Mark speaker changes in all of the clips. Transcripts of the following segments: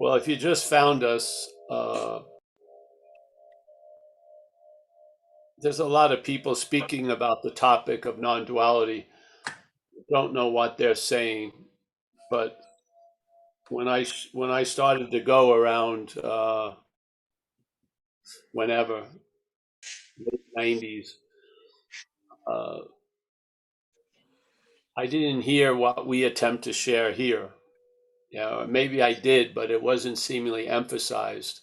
Speaker 1: Well, if you just found us, there's a lot of people speaking about the topic of non-duality. Don't know what they're saying, but when I started to go around whenever late 90s, uh, I didn't hear what we attempt to share here. Yeah, maybe I did, but it wasn't seemingly emphasized.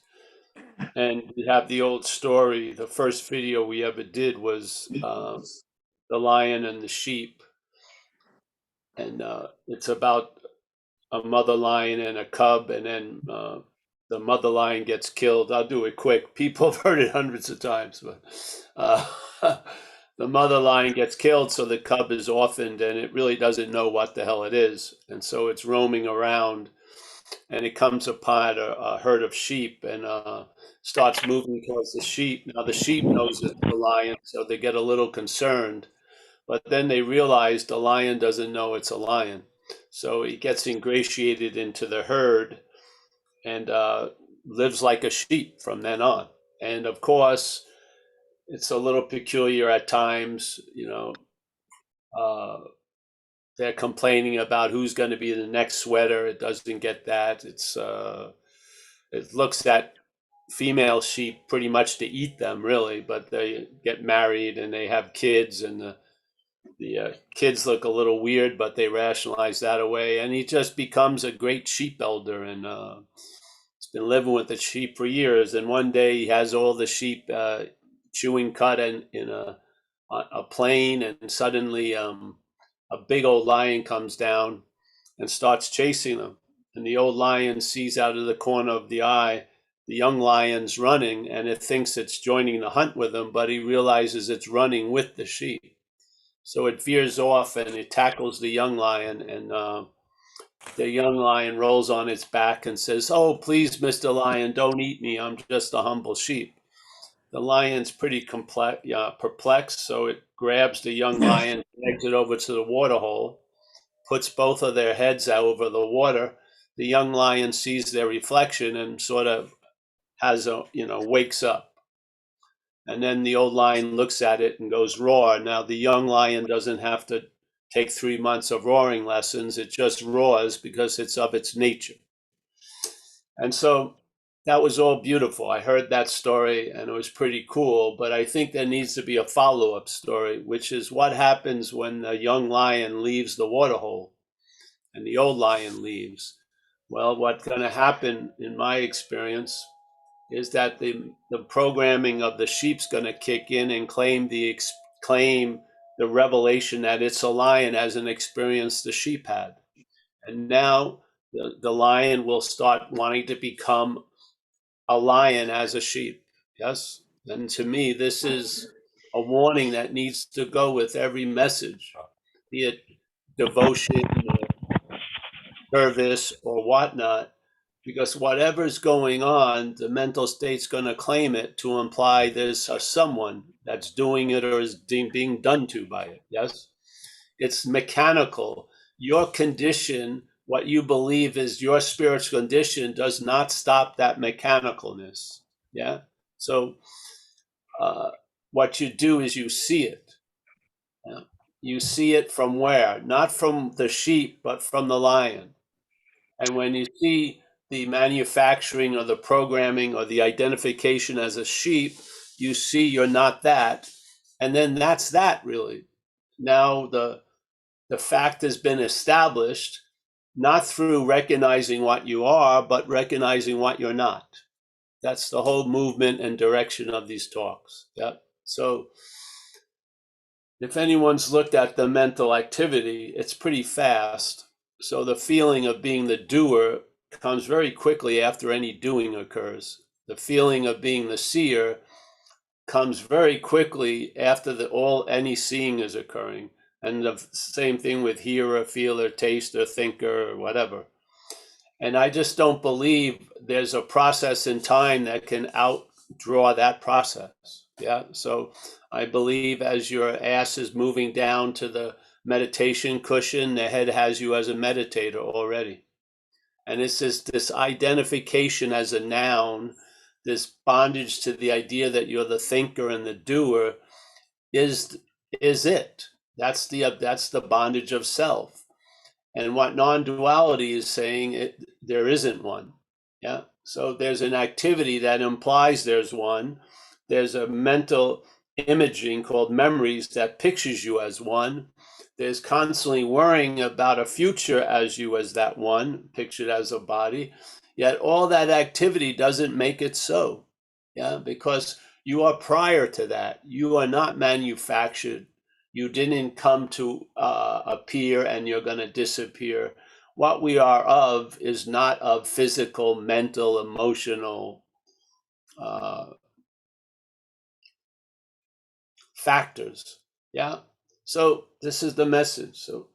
Speaker 1: And we have the old story. The first video we ever did was the lion and the sheep, and it's about a mother lion and a cub, and then the mother lion gets killed. I'll do it quick. People have heard it hundreds of times, but the mother lion gets killed, so the cub is orphaned, and it really doesn't know what the hell it is, and so it's roaming around, and it comes upon a herd of sheep, and starts moving towards the sheep. Now the sheep knows it's the lion, so they get a little concerned, but then they realize the lion doesn't know it's a lion. So he gets ingratiated into the herd and lives like a sheep from then on. And of course, it's a little peculiar at times, uh, they're complaining about who's going to be the next sweater. It doesn't get that. It looks at female sheep pretty much to eat them, really, but they get married and they have kids, and the kids look a little weird, but they rationalize that away. And he just becomes a great sheep elder, and he's been living with the sheep for years. And one day he has all the sheep chewing cud in a plain, and suddenly a big old lion comes down and starts chasing them. And the old lion sees out of the corner of the eye the young lion's running, and it thinks it's joining the hunt with him, but he realizes it's running with the sheep. So it veers off and it tackles the young lion, and the young lion rolls on its back and says, "Oh, please, Mr. Lion, don't eat me. I'm just a humble sheep." The lion's pretty perplexed, so it grabs the young lion, drags it over to the water hole, puts both of their heads out over the water. The young lion sees their reflection and sort of wakes up. And then the old lion looks at it and goes, "Roar." Now, the young lion doesn't have to take 3 months of roaring lessons. It just roars because it's of its nature. And so that was all beautiful. I heard that story and it was pretty cool, but I think there needs to be a follow-up story, which is what happens when the young lion leaves the waterhole and the old lion leaves. Well, what's going to happen, in my experience, is that the programming of the sheep's going to kick in and claim the revelation that it's a lion as an experience the sheep had. And now the lion will start wanting to become a lion as a sheep. Yes. And to me, this is a warning that needs to go with every message, be it devotion or service or whatnot, because whatever's going on, the mental state's going to claim it to imply there's someone that's doing it or is being done to by it. Yes. It's mechanical. Your condition, what you believe is your spiritual condition, does not stop that mechanicalness. Yeah. So what you do is you see it. Yeah? You see it from where? Not from the sheep, but from the lion. And when you see the manufacturing or the programming or the identification as a sheep, you see you're not that. And then that's that, really. Now the fact has been established, not through recognizing what you are, but recognizing what you're not. That's the whole movement and direction of these talks. Yeah. So if anyone's looked at the mental activity, it's pretty fast. So the feeling of being the doer comes very quickly after any doing occurs. The feeling of being the seer comes very quickly after any seeing is occurring. And the same thing with hearer, feeler, taster, thinker, or whatever. And I just don't believe there's a process in time that can outdraw that process. Yeah. So I believe as your ass is moving down to the meditation cushion, the head has you as a meditator already. And it's this identification as a noun, this bondage to the idea that you're the thinker and the doer is it. That's the bondage of self. And what non-duality is saying, there isn't one. Yeah. So there's an activity that implies there's one. There's a mental imaging called memories that pictures you as one. There's constantly worrying about a future as you as that one, pictured as a body. Yet all that activity doesn't make it so. Yeah, because you are prior to that. You are not manufactured. You didn't come to appear and you're going to disappear. What we are of is not of physical, mental, emotional uh, factors. Yeah. So this is the message. So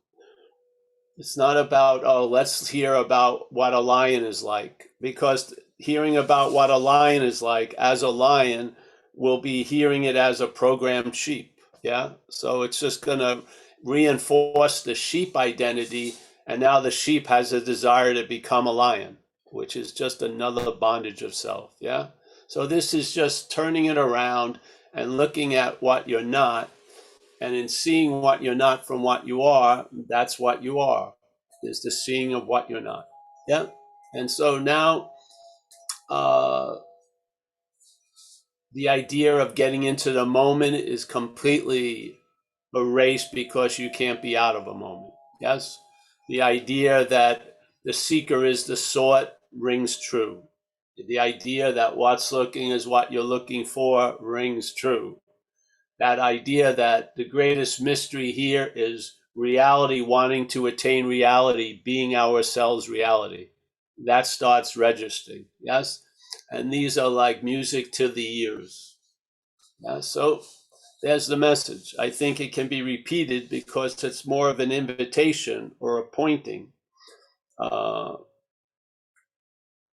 Speaker 1: it's not about, oh, let's hear about what a lion is like, because hearing about what a lion is like as a lion will be hearing it as a programmed sheep. Yeah. So it's just going to reinforce the sheep identity. And now the sheep has a desire to become a lion, which is just another bondage of self. Yeah. So this is just turning it around and looking at what you're not, and in seeing what you're not from what you are, that's what you are, is the seeing of what you're not. Yeah. And so now uh, the idea of getting into the moment is completely erased because you can't be out of a moment. Yes. The idea that the seeker is the sought rings true. The idea that what's looking is what you're looking for rings true. That idea that the greatest mystery here is reality wanting to attain reality, being ourselves reality. That starts registering. Yes. And these are like music to the ears. Yeah. So there's the message. I think it can be repeated because it's more of an invitation or a pointing. Uh,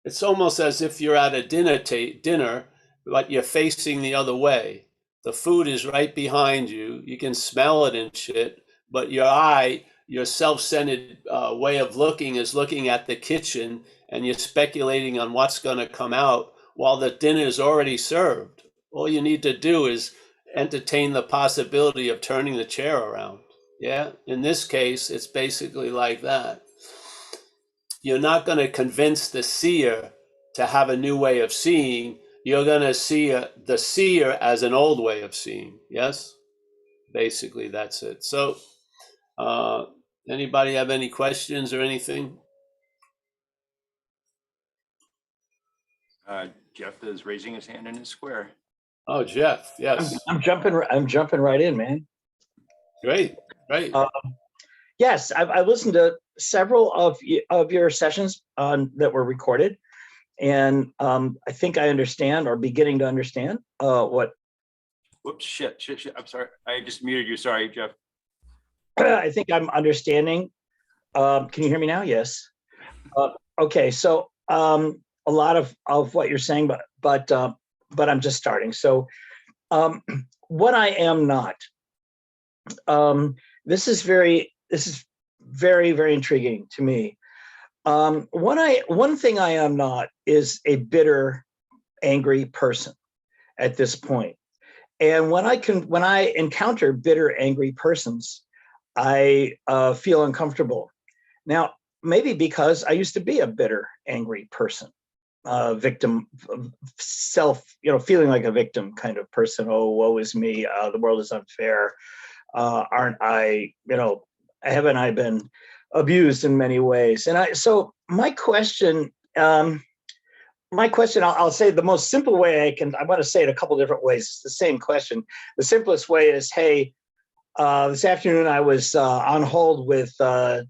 Speaker 1: it's almost as if you're at a dinner, but you're facing the other way. The food is right behind you. You can smell it and shit, but your self-centered way of looking is looking at the kitchen, and you're speculating on what's going to come out while the dinner is already served. All you need to do is entertain the possibility of turning the chair around. Yeah. In this case, it's basically like that. You're not going to convince the seer to have a new way of seeing. You're going to see the seer as an old way of seeing. Yes, basically that's it. So, uh, anybody have any questions or anything?
Speaker 2: Jeff is raising his hand in his square.
Speaker 1: Oh, Jeff, yes.
Speaker 3: I'm jumping right in, man.
Speaker 1: Great.
Speaker 3: Yes, I've listened to several of your sessions that were recorded, and I think I understand, or beginning to understand, what.
Speaker 2: Whoops! Shit! I'm sorry. I just muted you. Sorry, Jeff.
Speaker 3: I think I'm understanding. Can you hear me now? Yes. Okay. So a lot of what you're saying, but I'm just starting. So what I am not. This is very very intriguing to me. One thing I am not is a bitter, angry person at this point. And when I encounter bitter, angry persons, I feel uncomfortable. Now, maybe because I used to be a bitter, angry person, victim, feeling like a victim kind of person. Oh, woe is me. The world is unfair. Aren't I, haven't I been abused in many ways? And so my question, I'll say the most simple way I want to say it a couple different ways. It's the same question. The simplest way is, hey, this afternoon I was on hold with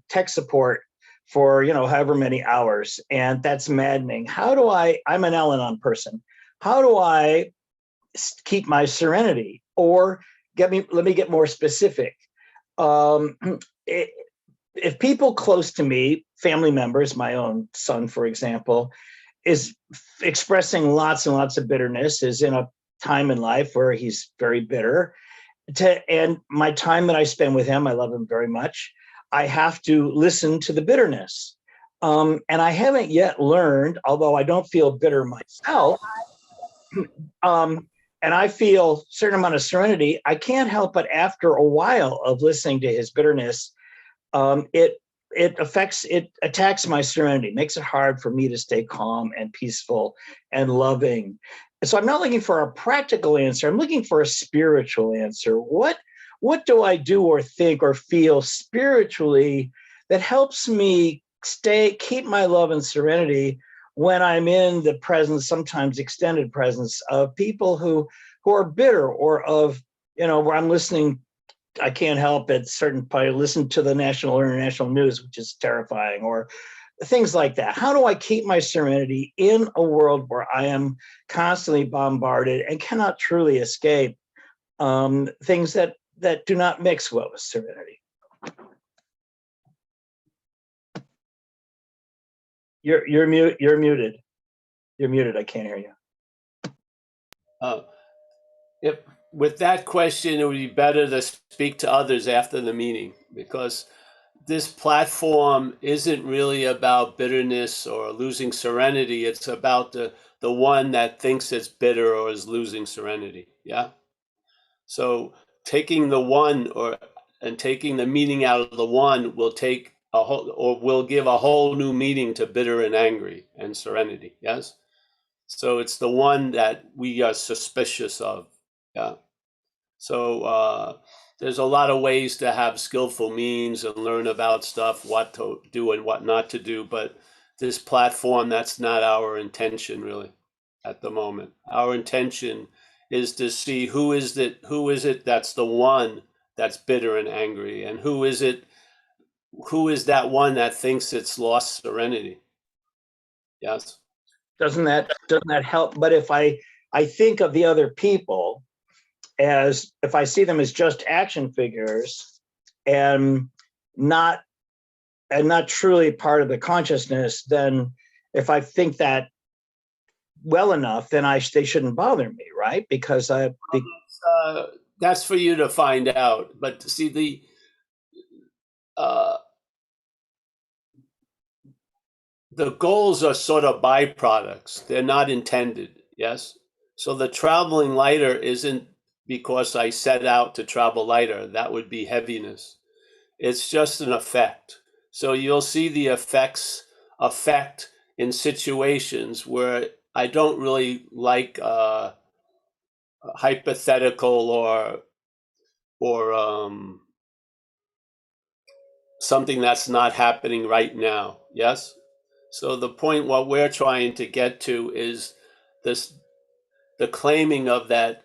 Speaker 3: tech support for, however many hours, and that's maddening. I'm an Al-Anon person. How do I keep my serenity? Or let me get more specific. If people close to me, family members, my own son, for example, is expressing lots and lots of bitterness, is in a time in life where he's very bitter, and my time that I spend with him, I love him very much, I have to listen to the bitterness. And I haven't yet learned, although I don't feel bitter myself, and I feel a certain amount of serenity, I can't help but after a while of listening to his bitterness, it attacks my serenity, makes it hard for me to stay calm and peaceful and loving. And so I'm not looking for a practical answer. I'm looking for a spiritual answer. What do I do or think or feel spiritually that helps me keep my love and serenity when I'm in the presence, sometimes extended presence, of people who are bitter, or of, where I'm listening, I can't help at certain point listen to the national or international news, which is terrifying, or things like that. How do I keep my serenity in a world where I am constantly bombarded and cannot truly escape things that do not mix well with serenity? You're muted. You're muted. I can't hear you.
Speaker 1: If with that question, it would be better to speak to others after the meeting, because this platform isn't really about bitterness or losing serenity. It's about the one that thinks it's bitter or is losing serenity. Yeah. So taking the one and taking the meaning out of the one will take a whole, or will give a whole new meaning to bitter and angry and serenity. Yes. So it's the one that we are suspicious of. Yeah. So there's a lot of ways to have skillful means and learn about stuff, what to do and what not to do. But this platform, that's not our intention really at the moment. Our intention is to see who is it that's the one that's bitter and angry, and who is that one that thinks it's lost serenity. Yes.
Speaker 3: Doesn't that help? But if I think of the other people as, if I see them as just action figures and not truly part of the consciousness, then if I think that well enough, then they shouldn't bother me, right? Because
Speaker 1: that's for you to find out. But see, the goals are sort of byproducts. They're not intended. Yes. So the traveling lighter isn't because I set out to travel lighter. That would be heaviness. It's just an effect. So you'll see the effect in situations where I don't really like hypothetical or something that's not happening right now. Yes. So the point, what we're trying to get to, is the claiming of that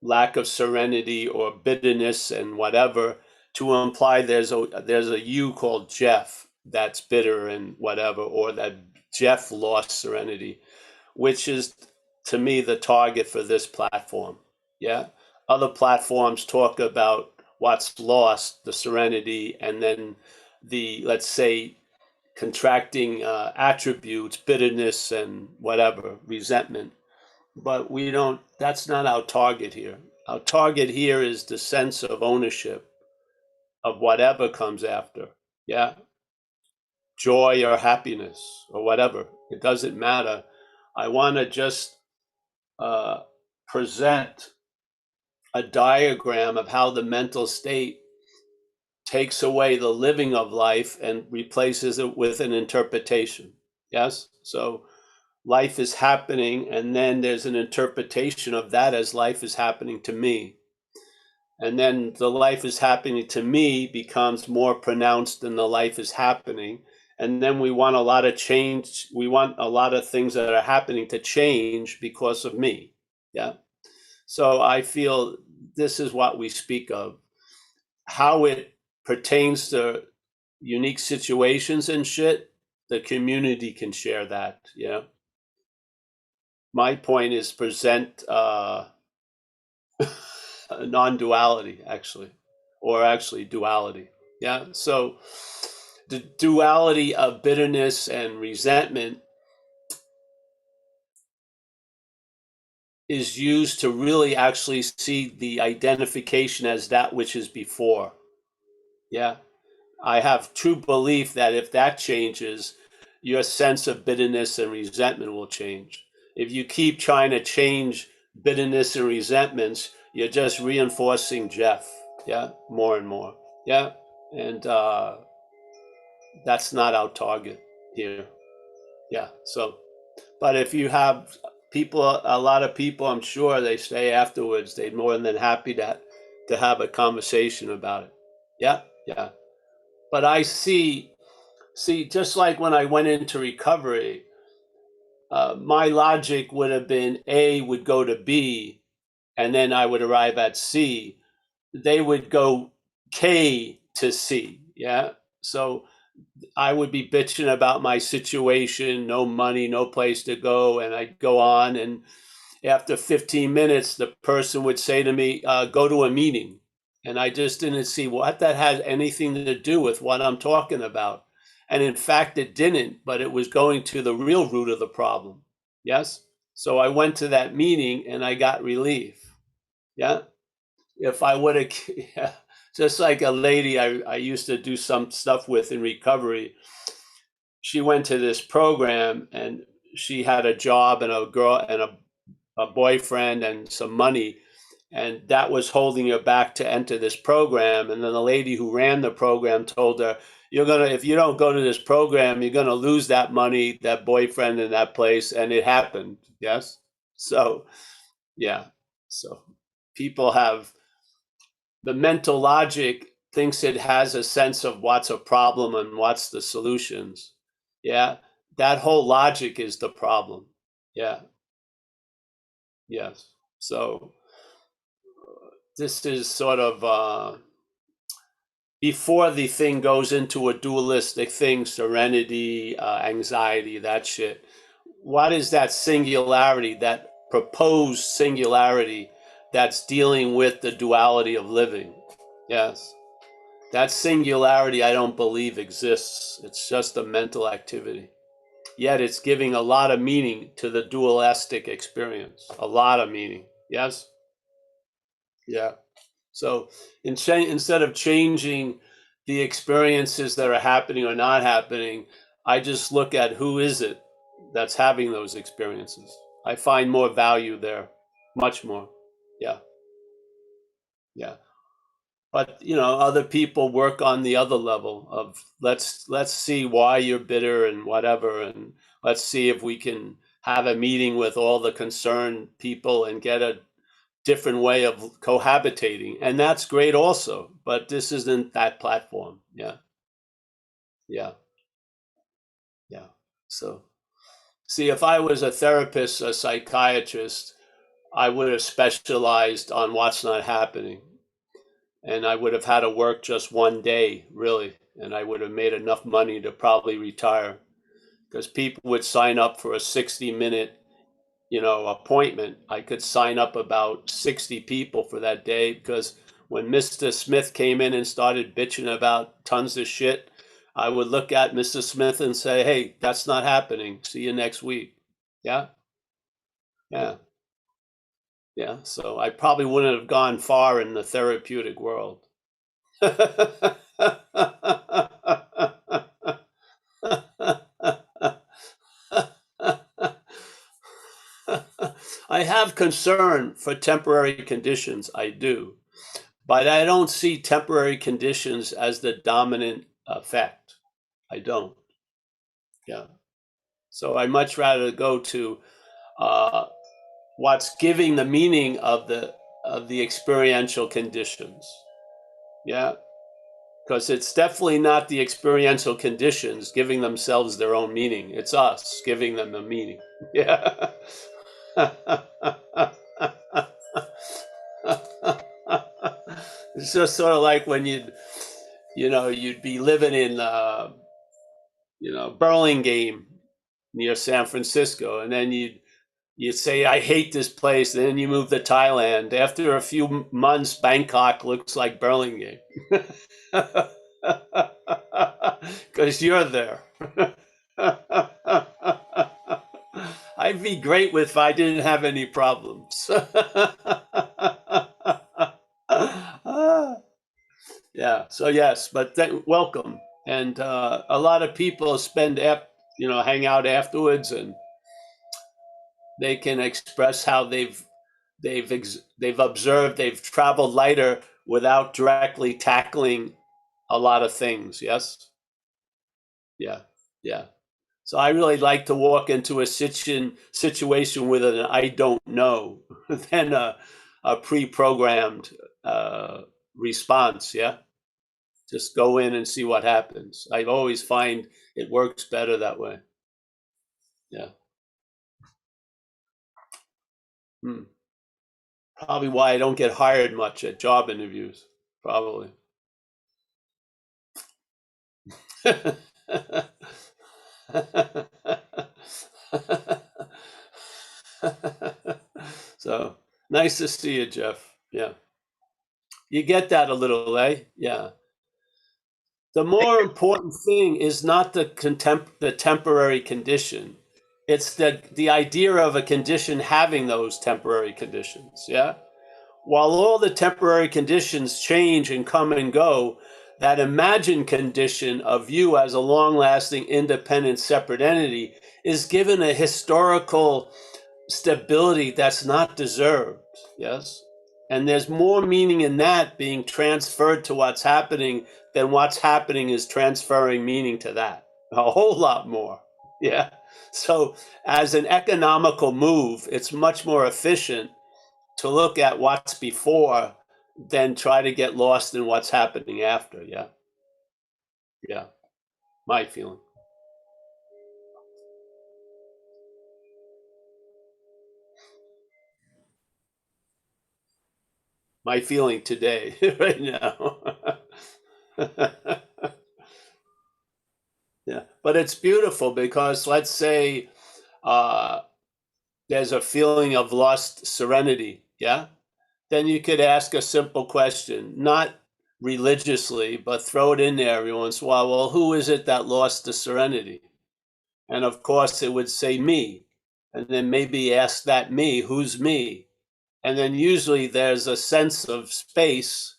Speaker 1: lack of serenity or bitterness and whatever, to imply there's a you called Jeff that's bitter and whatever, or that Jeff lost serenity, which is to me the target for this platform. Yeah. Other platforms talk about what's lost, the serenity, and then the, let's say, contracting attributes, bitterness and whatever, resentment. But we don't, that's not our target here. Our target here is the sense of ownership of whatever comes after. Yeah. Joy or happiness or whatever. It doesn't matter. I want to just present a diagram of how the mental state takes away the living of life and replaces it with an interpretation. Yes. So life is happening, and then there's an interpretation of that as life is happening to me. And then the life is happening to me becomes more pronounced than the life is happening. And then we want a lot of change. We want a lot of things that are happening to change because of me. Yeah. So I feel this is what we speak of. How it pertains to unique situations and shit, the community can share that. Yeah. My point is present non-duality, actually, or actually duality. Yeah. So the duality of bitterness and resentment is used to really actually see the identification as that which is before. Yeah. I have true belief that if that changes, your sense of bitterness and resentment will change. If you keep trying to change bitterness and resentments, you're just reinforcing Jeff, yeah, more and more, yeah, and that's not our target here, yeah. So, but if you have people, a lot of people, I'm sure they stay afterwards. They're more than happy to have a conversation about it, yeah, yeah. But I see, just like when I went into recovery, my logic would have been A would go to B, and then I would arrive at C. They would go K to C. Yeah. So I would be bitching about my situation, no money, no place to go. And I'd go on. And after 15 minutes, the person would say to me, go to a meeting. And I just didn't see what that had anything to do with what I'm talking about. And in fact, it didn't, but it was going to the real root of the problem. Yes. So I went to that meeting and I got relief. Yeah. If I would have, yeah, just like a lady I used to do some stuff with in recovery, she went to this program and she had a job and a girl and a boyfriend and some money. And that was holding her back to enter this program. And then the lady who ran the program told her, if you don't go to this program, you're going to lose that money, that boyfriend in that place. And it happened. Yes. So, yeah. So people have the mental logic thinks it has a sense of what's a problem and what's the solutions. Yeah. That whole logic is the problem. Yeah. Yes. So this is sort of before the thing goes into a dualistic thing, serenity, anxiety, that shit. What is that singularity, that proposed singularity that's dealing with the duality of living? Yes. That singularity, I don't believe exists. It's just a mental activity. Yet it's giving a lot of meaning to the dualistic experience. A lot of meaning. Yes? Yeah. So instead of changing the experiences that are happening or not happening, I just look at who is it that's having those experiences. I find more value there, much more. Yeah. Yeah. But other people work on the other level of let's see why you're bitter and whatever, and let's see if we can have a meeting with all the concerned people and get a different way of cohabitating, and that's great also, but this isn't that platform. Yeah. Yeah. Yeah. So see, if I was a therapist, a psychiatrist, I would have specialized on what's not happening, and I would have had to work just one day, really, and I would have made enough money to probably retire, because people would sign up for a 60-minute appointment. I could sign up about 60 people for that day, because when Mr. Smith came in and started bitching about tons of shit, I would look at Mr. Smith and say, hey, that's not happening. See you next week. Yeah. Yeah. Yeah. So I probably wouldn't have gone far in the therapeutic world. I have concern for temporary conditions, I do, but I don't see temporary conditions as the dominant effect. I don't. Yeah. So I much rather go to what's giving the meaning of the experiential conditions. Yeah. Because it's definitely not the experiential conditions giving themselves their own meaning. It's us giving them a meaning. Yeah. It's just sort of like when you'd be living in Burlingame near San Francisco, and then you'd say, I hate this place, and then you move to Thailand. After a few months, Bangkok looks like Burlingame. Because you're there. I'd be great if I didn't have any problems. Yeah, so yes, but welcome. And a lot of people spend hang out afterwards, and they can express how they've observed, they've traveled lighter without directly tackling a lot of things. Yes. Yeah. Yeah. So I really like to walk into a situation with an I don't know than a pre-programmed response. Yeah. Just go in and see what happens. I always find it works better that way. Yeah. Probably why I don't get hired much at job interviews. Probably. So nice to see you, Jeff. Yeah. You get that a little, eh? Yeah. The more important thing is not the temporary condition. It's the idea of a condition having those temporary conditions. Yeah. While all the temporary conditions change and come and go, that imagined condition of you as a long-lasting, independent, separate entity is given a historical stability that's not deserved. Yes. And there's more meaning in that being transferred to what's happening than what's happening is transferring meaning to that. A whole lot more. Yeah. So as an economical move, it's much more efficient to look at what's before than try to get lost in what's happening after. Yeah. Yeah. My feeling. My feeling today, right now. Yeah. But it's beautiful because let's say there's a feeling of lost serenity. Yeah. Then you could ask a simple question, not religiously, but throw it in there every once in a while. Well, who is it that lost the serenity? And of course, it would say me. And then maybe ask that me, who's me? And then usually there's a sense of space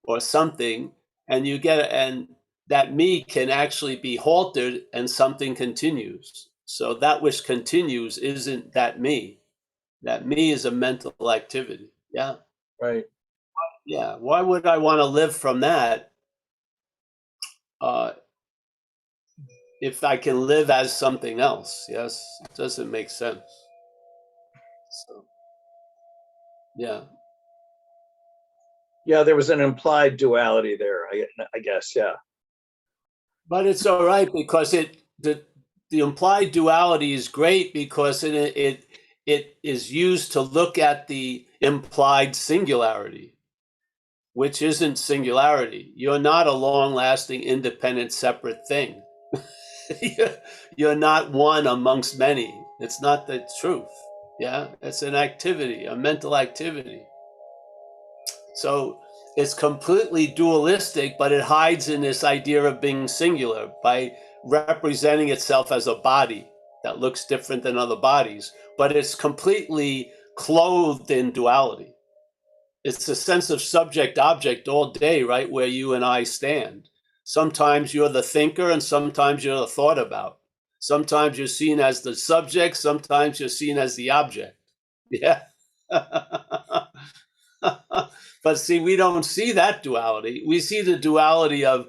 Speaker 1: or something, and and that me can actually be halted and something continues. So that which continues isn't that me. That me is a mental activity. Yeah.
Speaker 3: Right.
Speaker 1: Yeah. Why would I want to live from that if I can live as something else? Yes. It doesn't make sense. So, yeah.
Speaker 3: Yeah, there was an implied duality there, I guess. Yeah.
Speaker 1: But it's all right because the implied duality is great because it is used to look at the implied singularity, which isn't singularity. You're not a long-lasting, independent, separate thing. You're not one amongst many. It's not the truth. Yeah, it's an activity, a mental activity. So it's completely dualistic, but it hides in this idea of being singular by representing itself as a body that looks different than other bodies, but it's completely clothed in duality. It's a sense of subject object all day, right where you and I stand. Sometimes you're the thinker and sometimes you're the thought about. Sometimes you're seen as the subject, sometimes you're seen as the object. Yeah. But see, we don't see that duality. We see the duality of,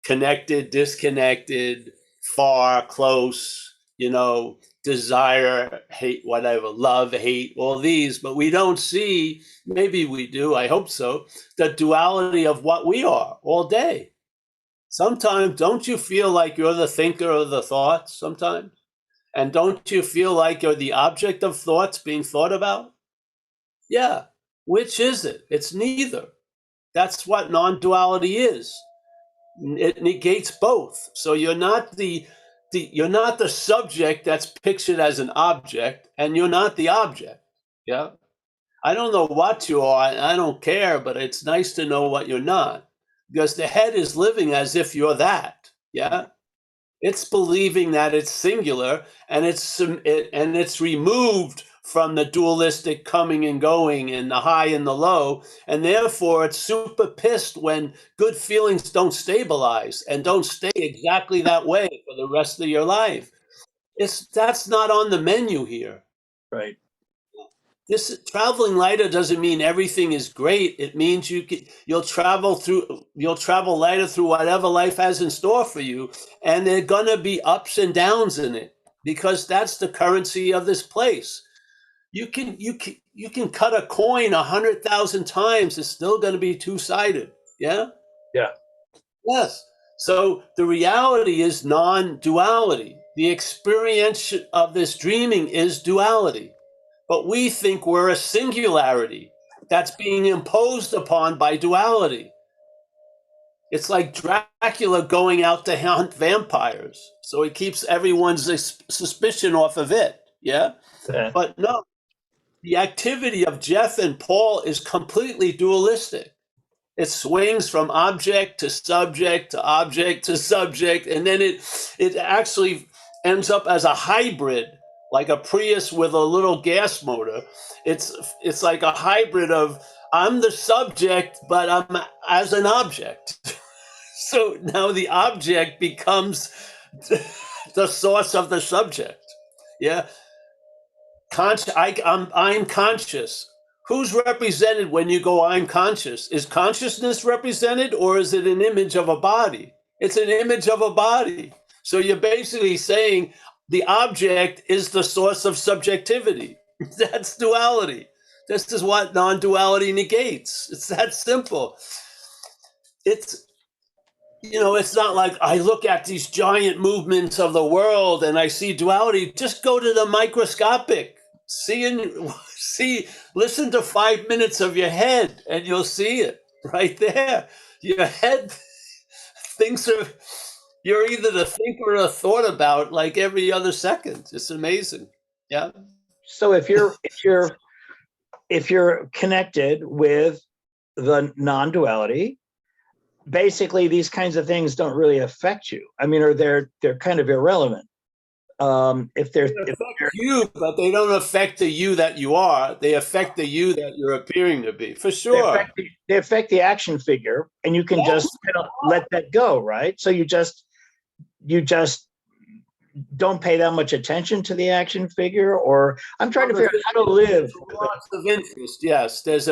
Speaker 1: connected, disconnected, far, close, desire, hate, whatever, love, hate, all these. But we don't see, maybe we do, I hope so, the duality of what we are all day. Sometimes, don't you feel like you're the thinker of the thoughts sometimes? And don't you feel like you're the object of thoughts being thought about? Yeah. Which is it? It's neither. That's what non-duality is. It negates both. So you're not the subject that's pictured as an object, and you're not the object. Yeah. I don't know what you are. I don't care, but it's nice to know what you're not, because the head is living as if you're that. Yeah. It's believing that it's singular and it's removed from the dualistic coming and going and the high and the low. And therefore, it's super pissed when good feelings don't stabilize and don't stay exactly that way for the rest of your life. That's not on the menu here.
Speaker 3: Right.
Speaker 1: This traveling lighter doesn't mean everything is great. It means you'll travel lighter through whatever life has in store for you, and there are gonna be ups and downs in it because that's the currency of this place. You can cut a coin 100,000 times; it's still going to be two-sided. Yeah.
Speaker 3: Yeah.
Speaker 1: Yes. So the reality is non-duality. The experience of this dreaming is duality. But we think we're a singularity that's being imposed upon by duality. It's like Dracula going out to hunt vampires. So it keeps everyone's suspicion off of it. Yeah.
Speaker 3: Yeah.
Speaker 1: But no, the activity of Jeff and Paul is completely dualistic. It swings from object to subject to object to subject, and then it actually ends up as a hybrid, like a Prius with a little gas motor. It's like a hybrid of I'm the subject, but I'm as an object. So now the object becomes the source of the subject. Yeah. I'm conscious. Who's represented when you go, I'm conscious? Is consciousness represented, or is it an image of a body? It's an image of a body. So you're basically saying the object is the source of subjectivity. That's duality. This is what non-duality negates. It's that simple. It's it's not like I look at these giant movements of the world and I see duality. Just go to the microscopic. Listen to 5 minutes of your head and you'll see it right there. Your head thinks you're either the thinker or the thought about like every other second. It's amazing. Yeah.
Speaker 3: So if you're connected with the non-duality, basically these kinds of things don't really affect you. I mean, or they're kind of irrelevant. If they're
Speaker 1: you, but they don't affect the you that you are. They affect the you that you're appearing to be, for sure.
Speaker 3: They affect the action figure, and you can just let that go, right? So you just don't pay that much attention to the action figure, or I'm trying to figure out how to live.
Speaker 1: Lots of interest, yes. There's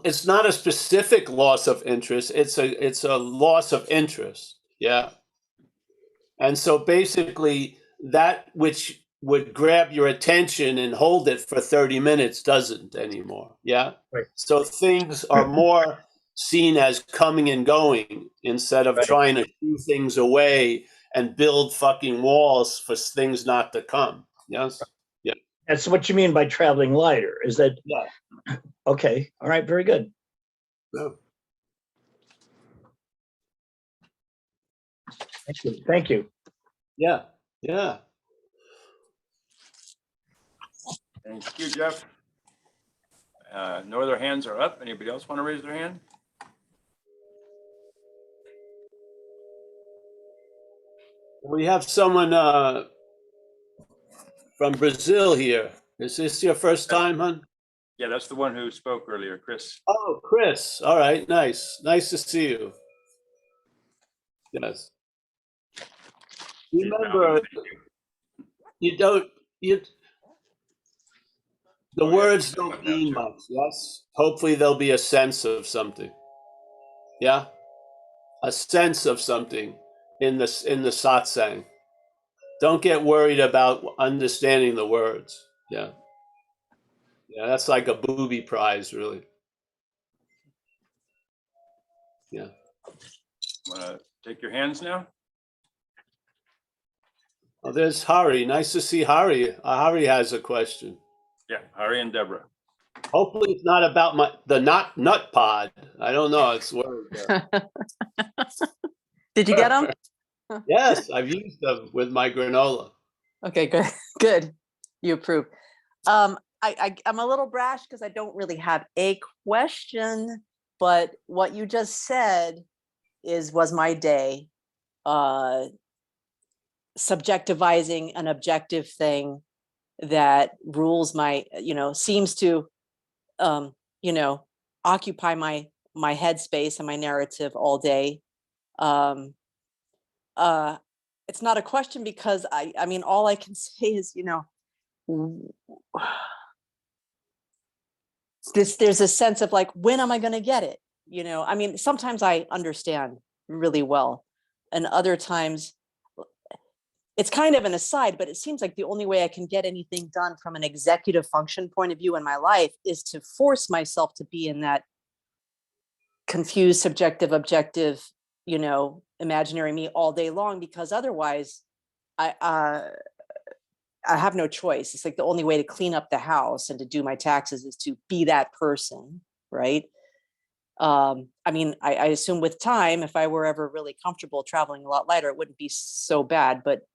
Speaker 1: it's not a specific loss of interest. It's a loss of interest. Yeah. And so basically that which would grab your attention and hold it for 30 minutes doesn't anymore. Yeah.
Speaker 3: Right.
Speaker 1: So things are more seen as coming and going instead of trying to shoo things away and build fucking walls for things not to come. Yes. Yeah.
Speaker 3: That's what you mean by traveling lighter, is that?
Speaker 1: Yeah.
Speaker 3: Okay. All right. Very good.
Speaker 1: Yeah.
Speaker 3: Thank you. Thank you.
Speaker 1: Yeah. Yeah.
Speaker 2: Thank you, Jeff. No other hands are up. Anybody else want to raise their hand?
Speaker 1: We have someone from Brazil here. Is this your first time, hon?
Speaker 2: Yeah, that's the one who spoke earlier, Chris.
Speaker 1: Oh, Chris. All right. Nice. Nice to see you. Yes. Remember, the words don't mean much. Yes. Hopefully there'll be a sense of something. Yeah. A sense of something in the satsang. Don't get worried about understanding the words. Yeah. Yeah, that's like a booby prize, really. Yeah.
Speaker 2: Want to take your hands now?
Speaker 1: Oh, there's Hari. Nice to see Hari. Hari has a question.
Speaker 2: Yeah, Hari and Deborah.
Speaker 1: Hopefully it's not about the nut pod. I don't know. It's word.
Speaker 4: Did you get them?
Speaker 1: Yes, I've used them with my granola.
Speaker 4: Okay, good. Good. You approve. I'm a little brash because I don't really have a question, but what you just said was my day. Subjectivizing an objective thing that rules my, seems to, occupy my headspace and my narrative all day. it's not a question because I mean, all I can say is, there's a sense of like, when am I going to get it? I mean, sometimes I understand really well, and other times it's kind of an aside, but it seems like the only way I can get anything done from an executive function point of view in my life is to force myself to be in that confused, subjective, objective, imaginary me all day long, because otherwise I have no choice. It's like the only way to clean up the house and to do my taxes is to be that person, right? I mean, I assume with time, if I were ever really comfortable traveling a lot lighter, it wouldn't be so bad. But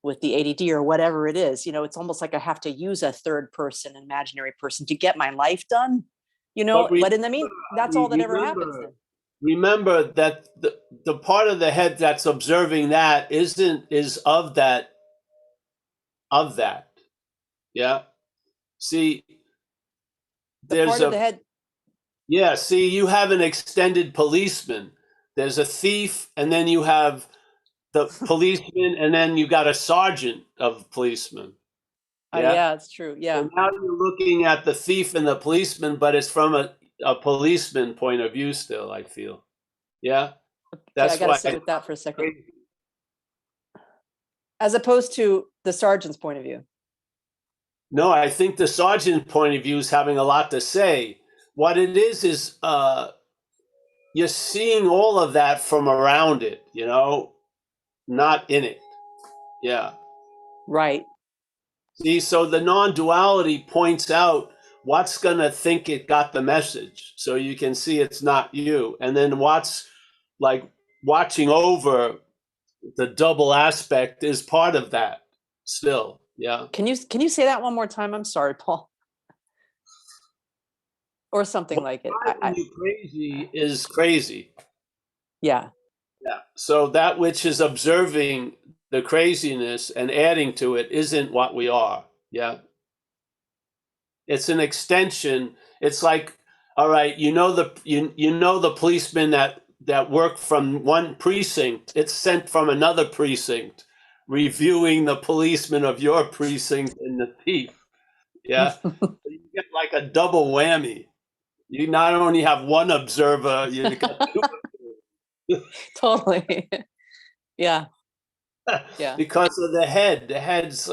Speaker 4: with the ADD or whatever it is, it's almost like I have to use a third person, imaginary person to get my life done,
Speaker 1: But
Speaker 4: but in the mean, that's all that ever happens then.
Speaker 1: remember that the part of the head that's observing that is of that. Yeah. See,
Speaker 4: The
Speaker 1: there's
Speaker 4: part of the head.
Speaker 1: yeah, see, you have an extended policeman. There's a thief, and then you have the policeman, and then you got a sergeant of policemen. Yeah.
Speaker 4: Yeah, it's true. Yeah.
Speaker 1: So now you're looking at the thief and the policeman, but it's from a policeman point of view still, I feel. Yeah.
Speaker 4: Okay, I
Speaker 1: That's
Speaker 4: got to
Speaker 1: why
Speaker 4: sit with that for a second. As opposed to the sergeant's point of view.
Speaker 1: No, I think the sergeant point of view is having a lot to say. What it is you're seeing all of that from around it, not in it. Yeah.
Speaker 4: Right.
Speaker 1: See, so the non-duality points out what's going to think it got the message. So you can see it's not you. And then what's like watching over the double aspect is part of that still. Yeah.
Speaker 4: Can you say that one more time? I'm sorry, Paul. Or something like it.
Speaker 1: Driving you crazy is crazy.
Speaker 4: Yeah.
Speaker 1: Yeah. So that which is observing the craziness and adding to it isn't what we are. Yeah. It's an extension. It's like, all right, you know the policemen that work from one precinct. It's sent from another precinct, reviewing the policeman of your precinct and the thief. Yeah. You get like a double whammy. You not only have one observer, you got two.
Speaker 4: Totally. Yeah. Yeah.
Speaker 1: Because of the head. The head's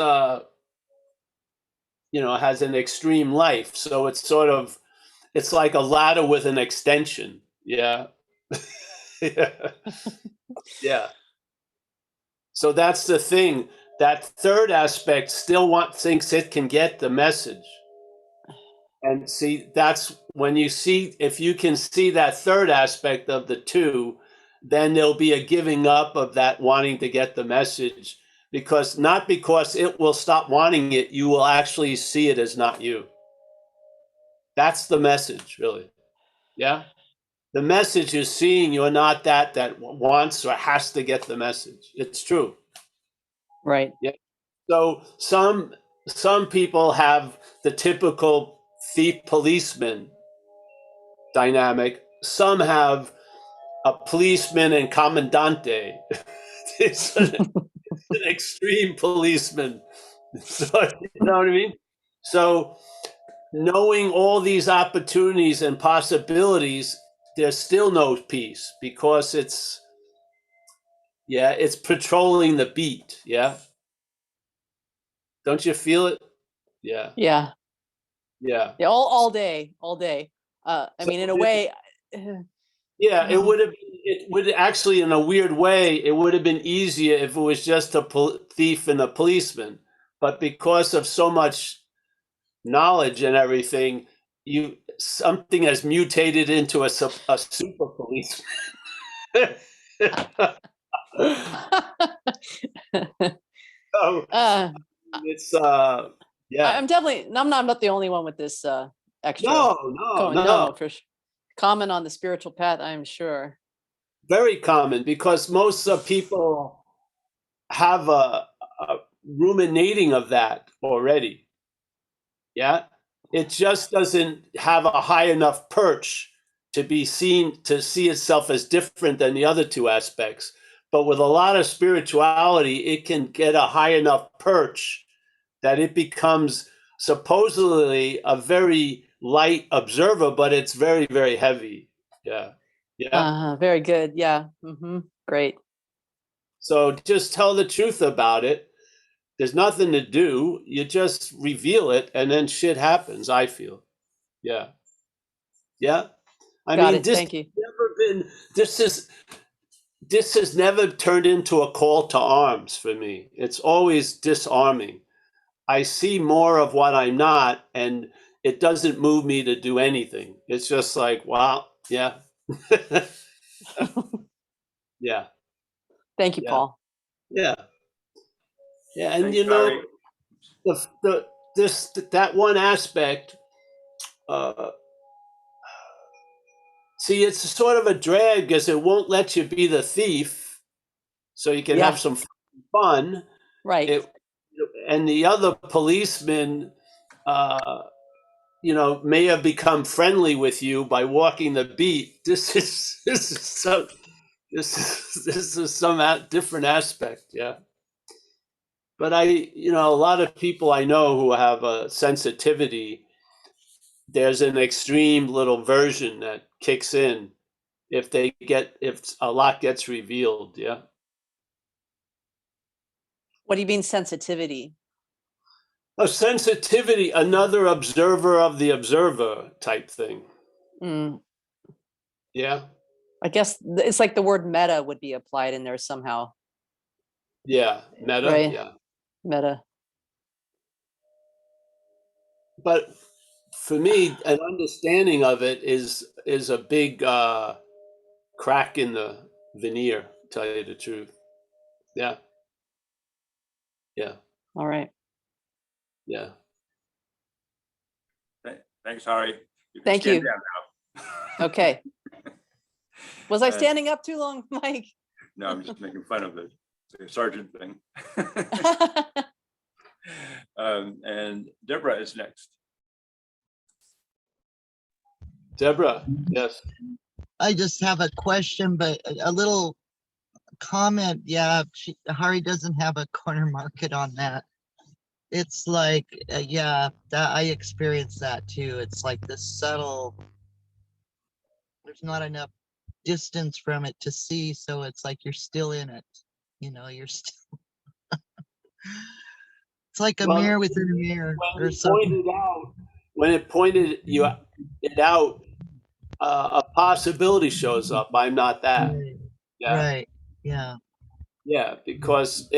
Speaker 1: has an extreme life. So it's like a ladder with an extension. Yeah. Yeah. Yeah. So that's the thing. That third aspect still thinks it can get the message. And see, that's when if you can see that third aspect of the two, then there'll be a giving up of that wanting to get the message, because it will stop wanting it, you will actually see it as not you. That's the message, really. Yeah. The message is seeing you're not that wants or has to get the message. It's true.
Speaker 4: Right.
Speaker 1: Yeah. So some people have the typical thief policeman dynamic. Some have a policeman and commandante. It's an extreme policeman. So, you know what I mean? So knowing all these opportunities and possibilities, there's still no peace, because it's patrolling the beat. Yeah. Don't you feel it? Yeah.
Speaker 4: Yeah.
Speaker 1: Yeah.
Speaker 4: Yeah. All day. I mean, in a way.
Speaker 1: Yeah, it would actually, in a weird way, it would have been easier if it was just a thief and a policeman. But because of so much knowledge and everything, something has mutated into a super policeman. So it's yeah.
Speaker 4: I'm not the only one with this extra.
Speaker 1: No.
Speaker 4: For common on the spiritual path, I'm sure.
Speaker 1: Very common, because most people have a ruminating of that already. Yeah. It just doesn't have a high enough perch to be seen, to see itself as different than the other two aspects. But with a lot of spirituality, it can get a high enough perch that it becomes supposedly a very light observer, but it's very, very heavy. Yeah. Yeah.
Speaker 4: Very good. Yeah. Great.
Speaker 1: So just tell the truth about it. There's nothing to do. You just reveal it and then shit happens, I feel. Yeah. Yeah. I
Speaker 4: Got
Speaker 1: mean,
Speaker 4: it. Thank you.
Speaker 1: this is this has never turned into a call to arms for me. It's always disarming. I see more of what I'm not, and it doesn't move me to do anything. It's just like, wow, yeah. Yeah,
Speaker 4: Thank you,
Speaker 1: yeah,
Speaker 4: Paul.
Speaker 1: yeah, yeah. And
Speaker 2: Thanks, Harry.
Speaker 1: that one aspect, uh, see, it's sort of a drag because it won't let you be the thief, so you can have
Speaker 4: Yeah.
Speaker 1: some fun.
Speaker 4: Right.
Speaker 1: It, and the other policeman, uh, may have become friendly with you by walking the beat. This is some different aspect, yeah. But a lot of people I know who have a sensitivity, there's an extreme little version that kicks in if a lot gets revealed, yeah.
Speaker 4: What do you mean sensitivity?
Speaker 1: A sensitivity, another observer of the observer type thing,
Speaker 4: Mm,
Speaker 1: yeah.
Speaker 4: I guess it's like the word meta would be applied in there somehow,
Speaker 1: Yeah, meta,
Speaker 4: right?
Speaker 1: yeah.
Speaker 4: Meta.
Speaker 1: But for me, an understanding of it is a big crack in the veneer. To tell you the truth, yeah, yeah,
Speaker 4: All right.
Speaker 1: yeah.
Speaker 2: Thanks, Harry. You can
Speaker 4: Thank
Speaker 2: stand
Speaker 4: you.
Speaker 2: down now.
Speaker 4: Okay. Was I
Speaker 2: Uh,
Speaker 4: standing up too long, Mike?
Speaker 2: No, I'm just making fun of the sergeant thing. And Deborah is next.
Speaker 1: Deborah, yes.
Speaker 5: I just have a question, but a little comment. Yeah, Hari doesn't have a corner market on that. It's like, yeah, that I experienced that too. It's like this subtle, there's not enough distance from it to see, so it's like you're still in it. You're still, it's like a
Speaker 1: Well,
Speaker 5: mirror within a mirror
Speaker 1: when
Speaker 5: or
Speaker 1: it
Speaker 5: something.
Speaker 1: pointed out, when it pointed it out, a possibility shows up. I'm not that.
Speaker 5: Right,
Speaker 1: Yeah,
Speaker 5: right, yeah.
Speaker 1: yeah. Because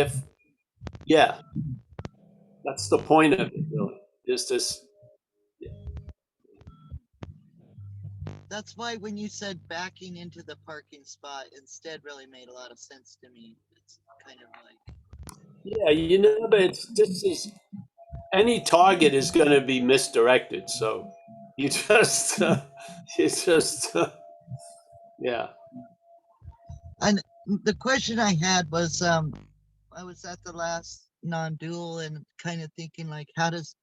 Speaker 1: yeah, that's the point of it. Really, is this.
Speaker 5: That's why when you said backing into the parking spot instead really made a lot of sense to me. It's kind of like,
Speaker 1: Yeah, but this is any target is going to be misdirected. So you just, yeah.
Speaker 5: and the question I had was, I was at the last non-dual and kind of thinking like, how does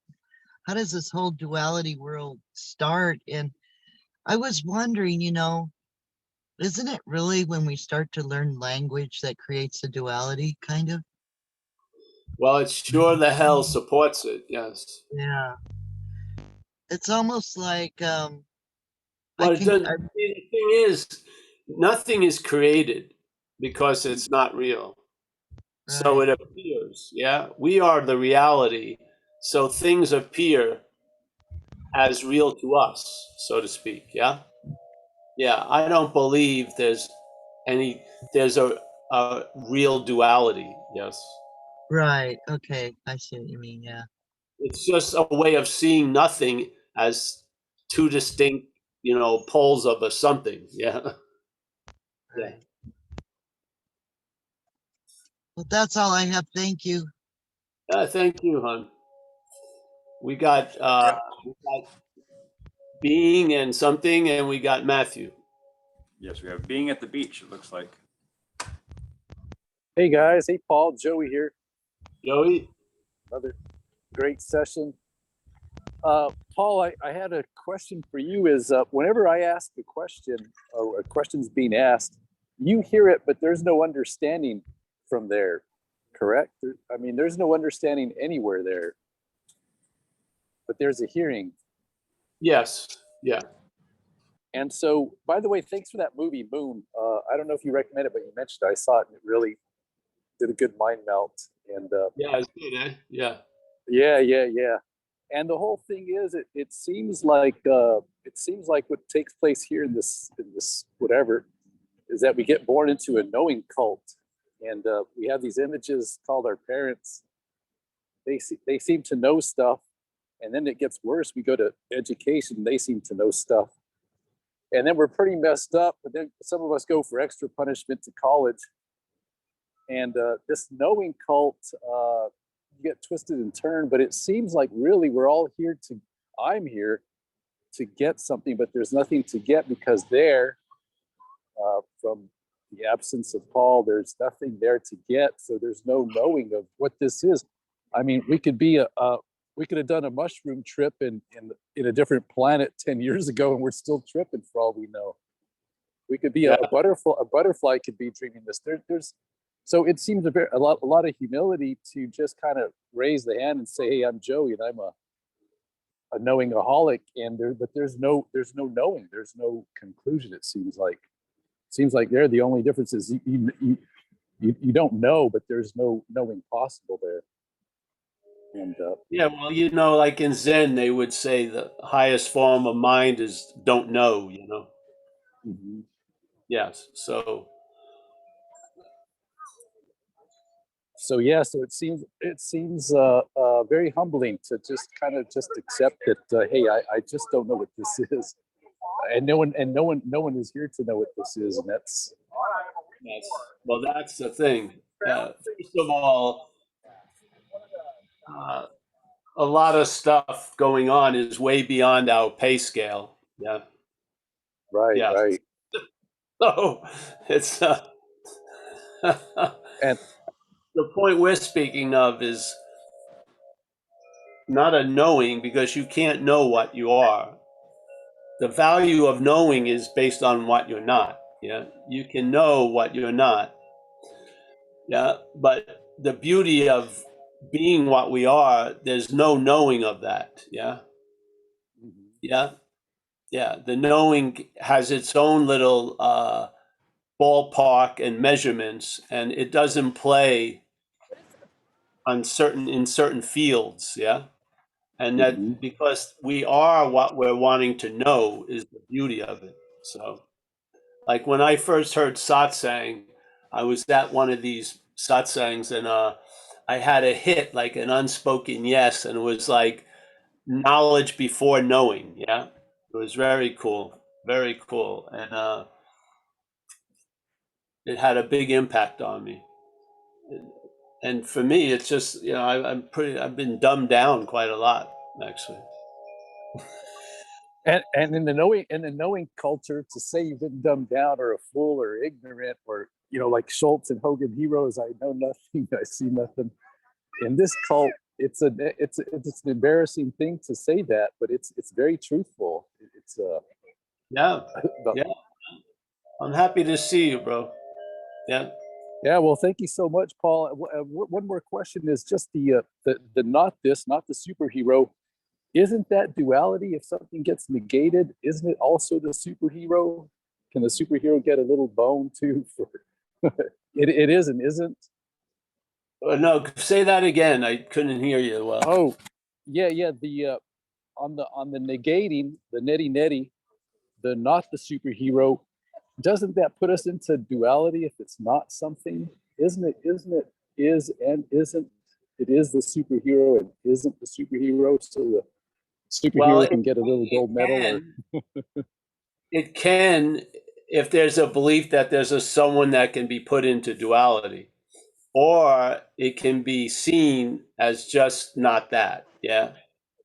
Speaker 5: this whole duality world start? And I was wondering, isn't it really when we start to learn language that creates a duality, kind of?
Speaker 1: Well, it sure the hell supports it. Yes.
Speaker 5: Yeah. It's almost like I
Speaker 1: Well, it
Speaker 5: can,
Speaker 1: doesn't. The thing is, nothing is created because it's not real. So
Speaker 5: right,
Speaker 1: it appears. Yeah, we are the reality. So things appear as real to us, so to speak. Yeah. Yeah. I don't believe there's a real duality. Yes.
Speaker 5: right. Okay, I see what you mean. Yeah.
Speaker 1: It's just a way of seeing nothing as two distinct, poles of a something. Yeah. Yeah.
Speaker 5: Right. Well, that's all I have. Thank you.
Speaker 1: Thank you, hon. We got
Speaker 2: Yep.
Speaker 1: being and something, and we got Matthew.
Speaker 2: Yes, we have being at the beach, it looks like.
Speaker 6: Hey guys, hey Paul, Joey here.
Speaker 1: Joey.
Speaker 6: Another great session. Paul, I had a question for you. Is whenever I ask a question or a question's being asked, you hear it, but there's no understanding from there, correct? I mean, there's no understanding anywhere there, but there's a hearing.
Speaker 1: Yes. Yeah.
Speaker 6: And so, by the way, thanks for that movie, Moon. I don't know if you recommend it, but you mentioned it. I saw it and it really did a good mind melt. And
Speaker 1: Yeah. It's good, eh? Yeah.
Speaker 6: yeah. And the whole thing is, it seems like what takes place here in this whatever is that we get born into a knowing cult, and we have these images called our parents. They seem to know stuff, and then it gets worse. We go to education; they seem to know stuff, and then we're pretty messed up. But then some of us go for extra punishment to college, and this knowing cult, you get twisted and turned. But it seems like really we're all here to. I'm here to get something, but there's nothing to get because there, from the absence of Paul, there's nothing there to get. So there's no knowing of what this is. I mean, we could have done a mushroom trip in a different planet 10 years ago, and we're still tripping for all we know. We could be
Speaker 1: Yeah.
Speaker 6: a butterfly. A butterfly could be dreaming this. So it seems a lot of humility to just kind of raise the hand and say, "Hey, I'm Joey, and I'm a knowingaholic." But there's no knowing. There's no conclusion. It seems like there the only difference is you don't know, but there's no knowing possible there. And
Speaker 1: Yeah. Well, like in Zen, they would say the highest form of mind is don't know,
Speaker 6: mhm.
Speaker 1: Yes. So,
Speaker 6: So yeah, so it seems very humbling to just kind of just accept that. Hey, I just don't know what this is, and no one is here to know what this is, and that's
Speaker 1: yes. Well, that's the thing. First of all, uh, a lot of stuff going on is way beyond our pay scale. Yeah.
Speaker 6: right,
Speaker 1: Yeah.
Speaker 6: right.
Speaker 1: So it's
Speaker 6: And
Speaker 1: the point we're speaking of is not a knowing because you can't know what you are. The value of knowing is based on what you're not. Yeah. You can know what you're not. Yeah. But the beauty of being what we are, there's no knowing of that. Yeah.
Speaker 6: mhm,
Speaker 1: Yeah. Yeah. The knowing has its own little ballpark and measurements, and it doesn't play in certain fields. Yeah. And
Speaker 6: mhm.
Speaker 1: that because we are what we're wanting to know is the beauty of it. So, like when I first heard satsang, I was at one of these satsangs, and I had a hit like an unspoken yes, and it was like knowledge before knowing. Yeah, it was very cool, and it had a big impact on me. And for me, it's just I've been dumbed down quite a lot actually.
Speaker 6: And in the knowing culture, to say you've been dumbed down or a fool or ignorant or like Schultz and Hogan Heroes, I know nothing, I see nothing. In this cult, it's an embarrassing thing to say that, but it's very truthful. It's
Speaker 1: Yeah, yeah. I'm happy to see you, bro. Yeah.
Speaker 6: yeah. Well, thank you so much, Paul. One more question is just the not the superhero. Isn't that duality? If something gets negated, isn't it also the superhero? Can the superhero get a little bone too? For it is and isn't.
Speaker 1: No, say that again. I couldn't hear you well.
Speaker 6: Oh, yeah. The on the negating, the neti, the not the superhero. Doesn't that put us into duality if it's not something? Isn't it? Is and isn't. It is the superhero and isn't the superhero. So the
Speaker 1: Well,
Speaker 6: superhero can get a little gold medal, or
Speaker 1: it can if there's a belief that there's someone that can be put into duality, or it can be seen as just not that. Yeah,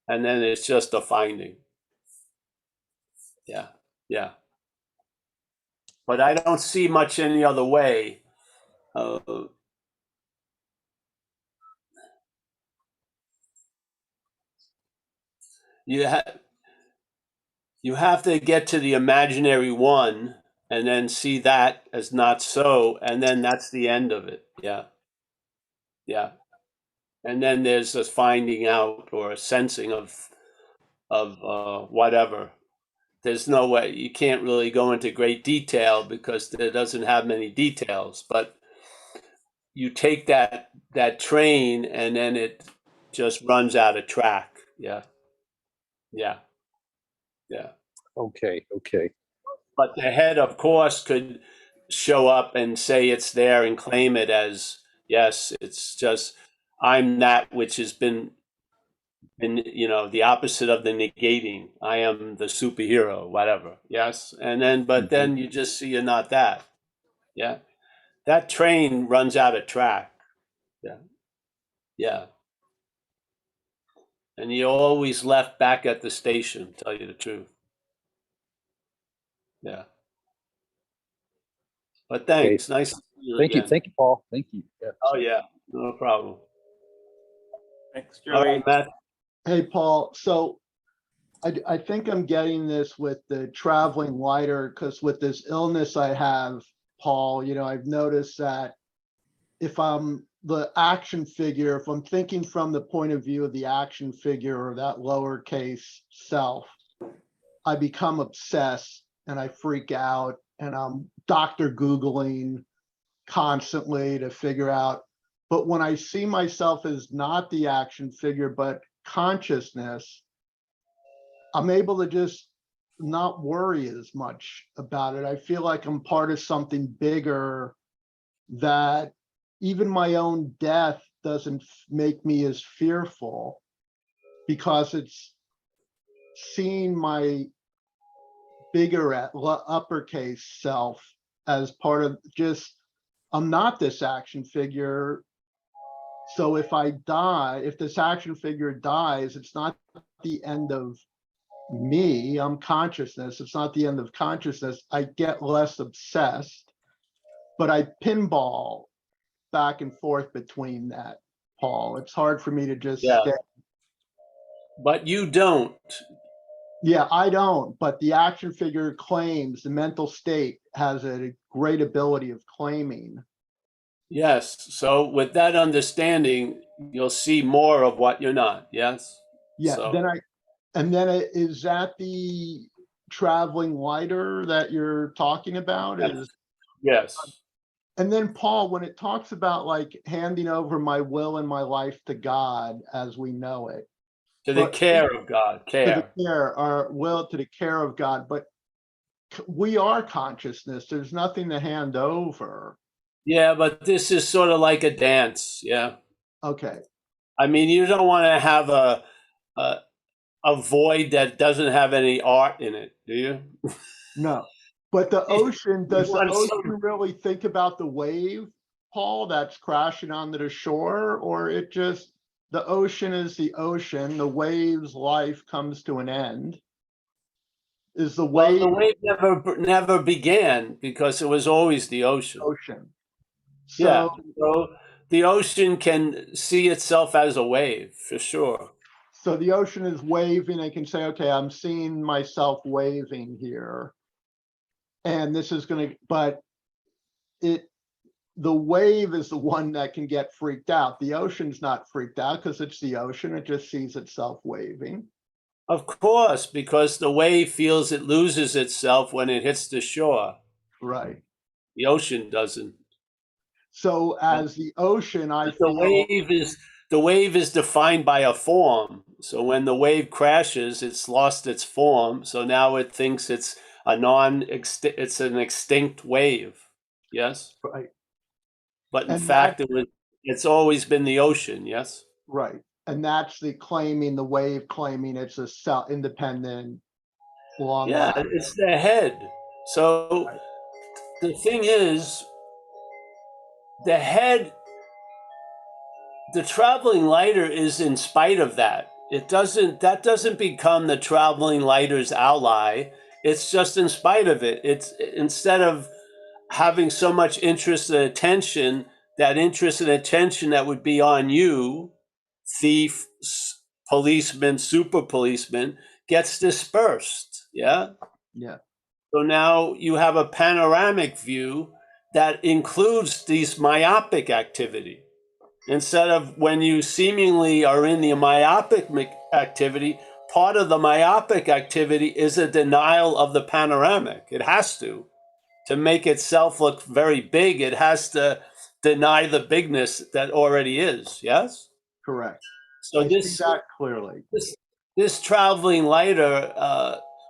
Speaker 1: and then it's just a finding. Yeah, yeah. But I don't see much any other way. Uh, you have to get to the imaginary one, and then see that as not so, and then that's the end of it. Yeah. Yeah. And then there's a finding out or a sensing of whatever. There's no way, you can't really go into great detail because it doesn't have many details, but you take that train and then it just runs out of track. Yeah. Yeah. Yeah.
Speaker 6: Okay, okay.
Speaker 1: But the head, of course, could show up and say it's there and claim it as, yes, it's just, I'm that which has been, the opposite of the negating. I am the superhero, whatever. Yes. And then, but then you just see you're not that. Yeah. That train runs out of track. Yeah. Yeah. And you're always left back at the station, tell you the truth. Yeah. But thanks. Nice to see you
Speaker 6: Thank you,
Speaker 1: again.
Speaker 6: thank you, Paul. Thank you. Yeah.
Speaker 1: Oh, yeah. No problem.
Speaker 2: Thanks,
Speaker 1: All
Speaker 2: Jerry.
Speaker 1: right, Matt.
Speaker 7: Hey, Paul. So I think I'm getting this with the traveling lighter because with this illness I have, Paul, I've noticed that if I'm the action figure, if I'm thinking from the point of view of the action figure or that lowercase self, I become obsessed and I freak out and I'm Dr. Googling constantly to figure out. But when I see myself as not the action figure, but consciousness, I'm able to just not worry as much about it. I feel like I'm part of something bigger, that even my own death doesn't make me as fearful because it's seeing my bigger uppercase self as part of just, I'm not this action figure. So if I die, if this action figure dies, it's not the end of me. I'm consciousness. It's not the end of consciousness. I get less obsessed, but I pinball back and forth between that, Paul. It's hard for me to just stay.
Speaker 1: But you don't.
Speaker 7: Yeah, I don't, but the action figure claims, the mental state has a great ability of claiming.
Speaker 1: Yes. So with that understanding, you'll see more of what you're not. Yes.
Speaker 7: Yeah,
Speaker 1: So,
Speaker 7: is that the traveling lighter that you're talking about?
Speaker 1: yes.
Speaker 7: And then Paul, when it talks about like handing over my will and my life to God as we know it,
Speaker 1: To the care of God.
Speaker 7: to the
Speaker 1: Care.
Speaker 7: care, our will to the care of God, but we are consciousness. There's nothing to hand over.
Speaker 1: Yeah, but this is sort of like a dance. Yeah.
Speaker 7: Okay.
Speaker 1: I mean, you don't want to have a void that doesn't have any art in it, do you?
Speaker 7: No, but the ocean, does the
Speaker 1: want
Speaker 7: ocean
Speaker 1: some-
Speaker 7: really think about the wave, Paul, that's crashing onto the shore? Or it just, the ocean is the ocean, the wave's life comes to an end? Is the
Speaker 1: Well,
Speaker 7: wave
Speaker 1: the wave never began because it was always the ocean.
Speaker 7: ocean?
Speaker 1: Yeah.
Speaker 7: So,
Speaker 1: So the ocean can see itself as a wave for sure.
Speaker 7: so the ocean is waving. It can say, okay, I'm seeing myself waving here. And this is going to, but the wave is the one that can get freaked out. The ocean's not freaked out because it's the ocean. It just sees itself waving.
Speaker 1: Of course, because the wave feels it loses itself when it hits the shore.
Speaker 7: Right.
Speaker 1: The ocean doesn't.
Speaker 7: So as the ocean, I
Speaker 1: The
Speaker 7: feel,
Speaker 1: wave is defined by a form. So when the wave crashes, it's lost its form. So now it thinks it's it's an extinct wave. Yes.
Speaker 7: right,
Speaker 1: But in
Speaker 7: and
Speaker 1: fact, it's always been the ocean. Yes.
Speaker 7: right. And that's the claiming, the wave claiming it's a self-independent, long
Speaker 1: Yeah,
Speaker 7: life.
Speaker 1: it's the head. So
Speaker 7: Right.
Speaker 1: the thing is, the head, the traveling lighter is in spite of that. That doesn't become the traveling lighter's ally. It's just in spite of it. It's instead of having so much interest and attention, that interest and attention that would be on you, thief, policeman, super policeman, gets dispersed. Yeah.
Speaker 7: Yeah.
Speaker 1: So now you have a panoramic view that includes these myopic activity. Instead of when you seemingly are in the myopic activity, part of the myopic activity is a denial of the panoramic. It has to make itself look very big, it has to deny the bigness that already is. Yes.
Speaker 7: Correct.
Speaker 1: So
Speaker 7: I see that clearly.
Speaker 1: this traveling lighter,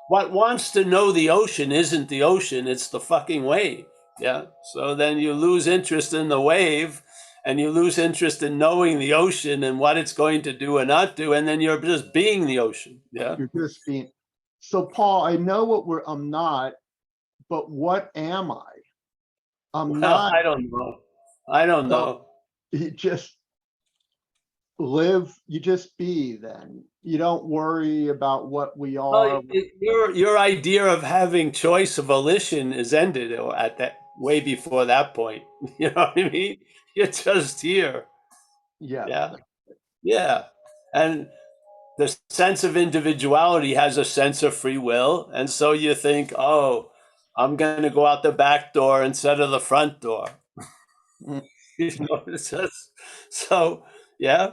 Speaker 1: what wants to know the ocean isn't the ocean, it's the fucking wave. Yeah. So then you lose interest in the wave, and you lose interest in knowing the ocean and what it's going to do and not do, and then you're just being the ocean. Yeah.
Speaker 7: You're just being. So Paul, I know I'm not, but what am I? I'm
Speaker 1: Well,
Speaker 7: not.
Speaker 1: I don't know. I don't
Speaker 7: So
Speaker 1: know.
Speaker 7: you just live, you just be then. You don't worry about what we are.
Speaker 1: Well, your idea of having choice of volition is ended at that way before that point. You know what I mean? You're just here.
Speaker 7: Yeah.
Speaker 1: Yeah. Yeah. And the sense of individuality has a sense of free will. And so you think, oh, I'm going to go out the back door instead of the front door.
Speaker 7: Mm.
Speaker 1: You know, it's just, so, yeah.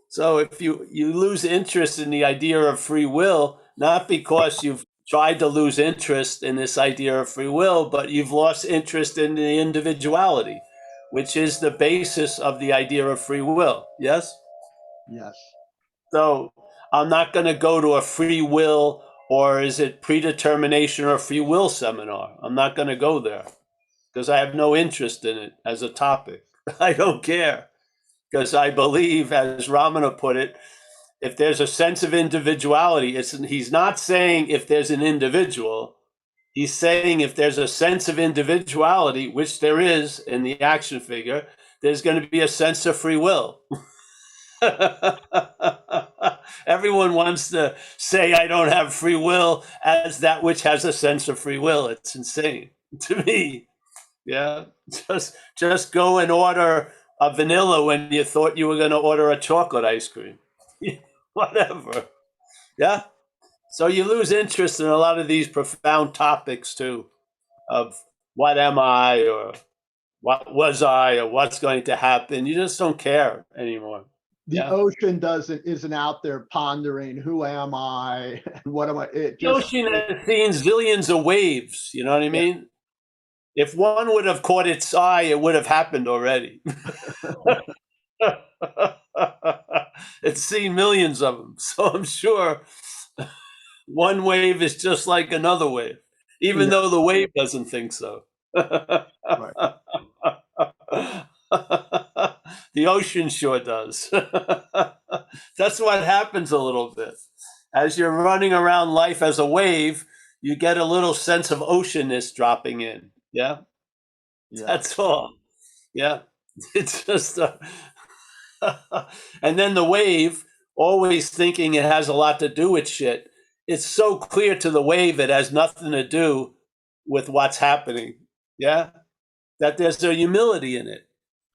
Speaker 1: So if you lose interest in the idea of free will, not because you've tried to lose interest in this idea of free will, but you've lost interest in the individuality, which is the basis of the idea of free will. Yes?
Speaker 7: Yes.
Speaker 1: So I'm not going to go to a free will, or is it predetermination or free will seminar. I'm not going to go there because I have no interest in it as a topic. I don't care because I believe, as Ramana put it, if there's a sense of individuality, he's not saying if there's an individual, he's saying if there's a sense of individuality, which there is in the action figure, there's going to be a sense of free will. Everyone wants to say I don't have free will as that which has a sense of free will. It's insane to me. Yeah, just go and order a vanilla when you thought you were going to order a chocolate ice cream. Whatever. Yeah. So you lose interest in a lot of these profound topics too, of what am I, or what was I, or what's going to happen. You just don't care anymore.
Speaker 7: The
Speaker 1: Yeah.
Speaker 7: ocean isn't out there pondering who am I and what am I. It
Speaker 1: The
Speaker 7: just
Speaker 1: ocean has seen zillions of waves. You know what I mean? If one would have caught its eye, it would have happened already. It's seen millions of them, so I'm sure one wave is just like another wave, even
Speaker 7: Yeah.
Speaker 1: though the wave doesn't think so.
Speaker 7: Right.
Speaker 1: The ocean sure does. That's what happens a little bit. As you're running around life as a wave, you get a little sense of oceanness dropping in. Yeah,
Speaker 7: Yeah.
Speaker 1: that's all. Yeah, it's just, and then the wave, always thinking it has a lot to do with shit. It's so clear to the wave it has nothing to do with what's happening. Yeah, that there's a humility in it.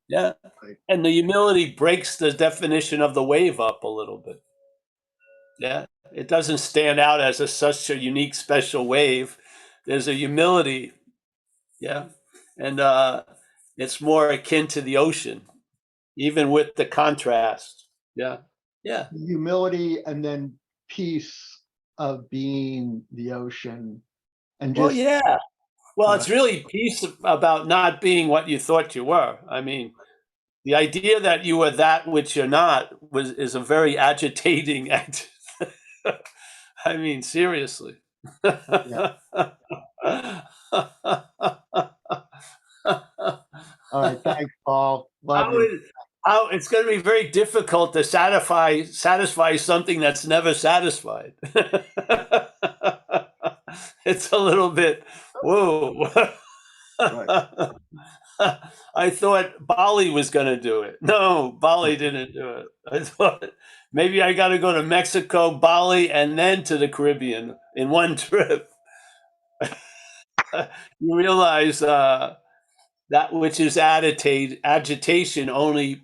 Speaker 1: Yeah,
Speaker 7: Right.
Speaker 1: and the humility breaks the definition of the wave up a little bit. Yeah, it doesn't stand out as such a unique, special wave. There's a humility. Yeah, and it's more akin to the ocean, even with the contrast. Yeah, yeah.
Speaker 7: Humility and then peace of being the ocean and
Speaker 1: Well,
Speaker 7: just
Speaker 1: yeah. Well,
Speaker 7: right.
Speaker 1: it's really peace about not being what you thought you were. I mean, the idea that you are that which you're not is a very agitating act. I mean, seriously.
Speaker 7: Yeah. All right. Thanks, Paul. Love you.
Speaker 1: How it's going to be very difficult to satisfy something that's never satisfied. It's a little bit, whoa.
Speaker 7: Right.
Speaker 1: I thought Bali was going to do it. No, Bali didn't do it. I thought maybe I got to go to Mexico, Bali, and then to the Caribbean in one trip. You realize that which is agitation only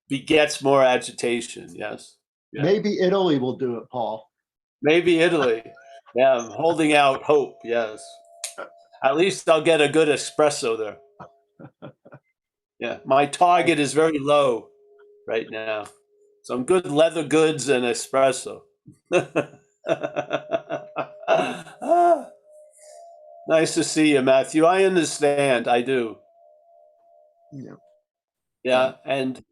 Speaker 1: begets more agitation. Yes. Yeah.
Speaker 7: Maybe Italy will do it, Paul.
Speaker 1: Maybe Italy. Yeah, I'm holding out hope. Yes. At least I'll get a good espresso there. Yeah, my target is very low right now. Some good leather goods and espresso. Nice to see you, Matthew. I understand. I do.
Speaker 7: Yeah.
Speaker 1: Yeah, and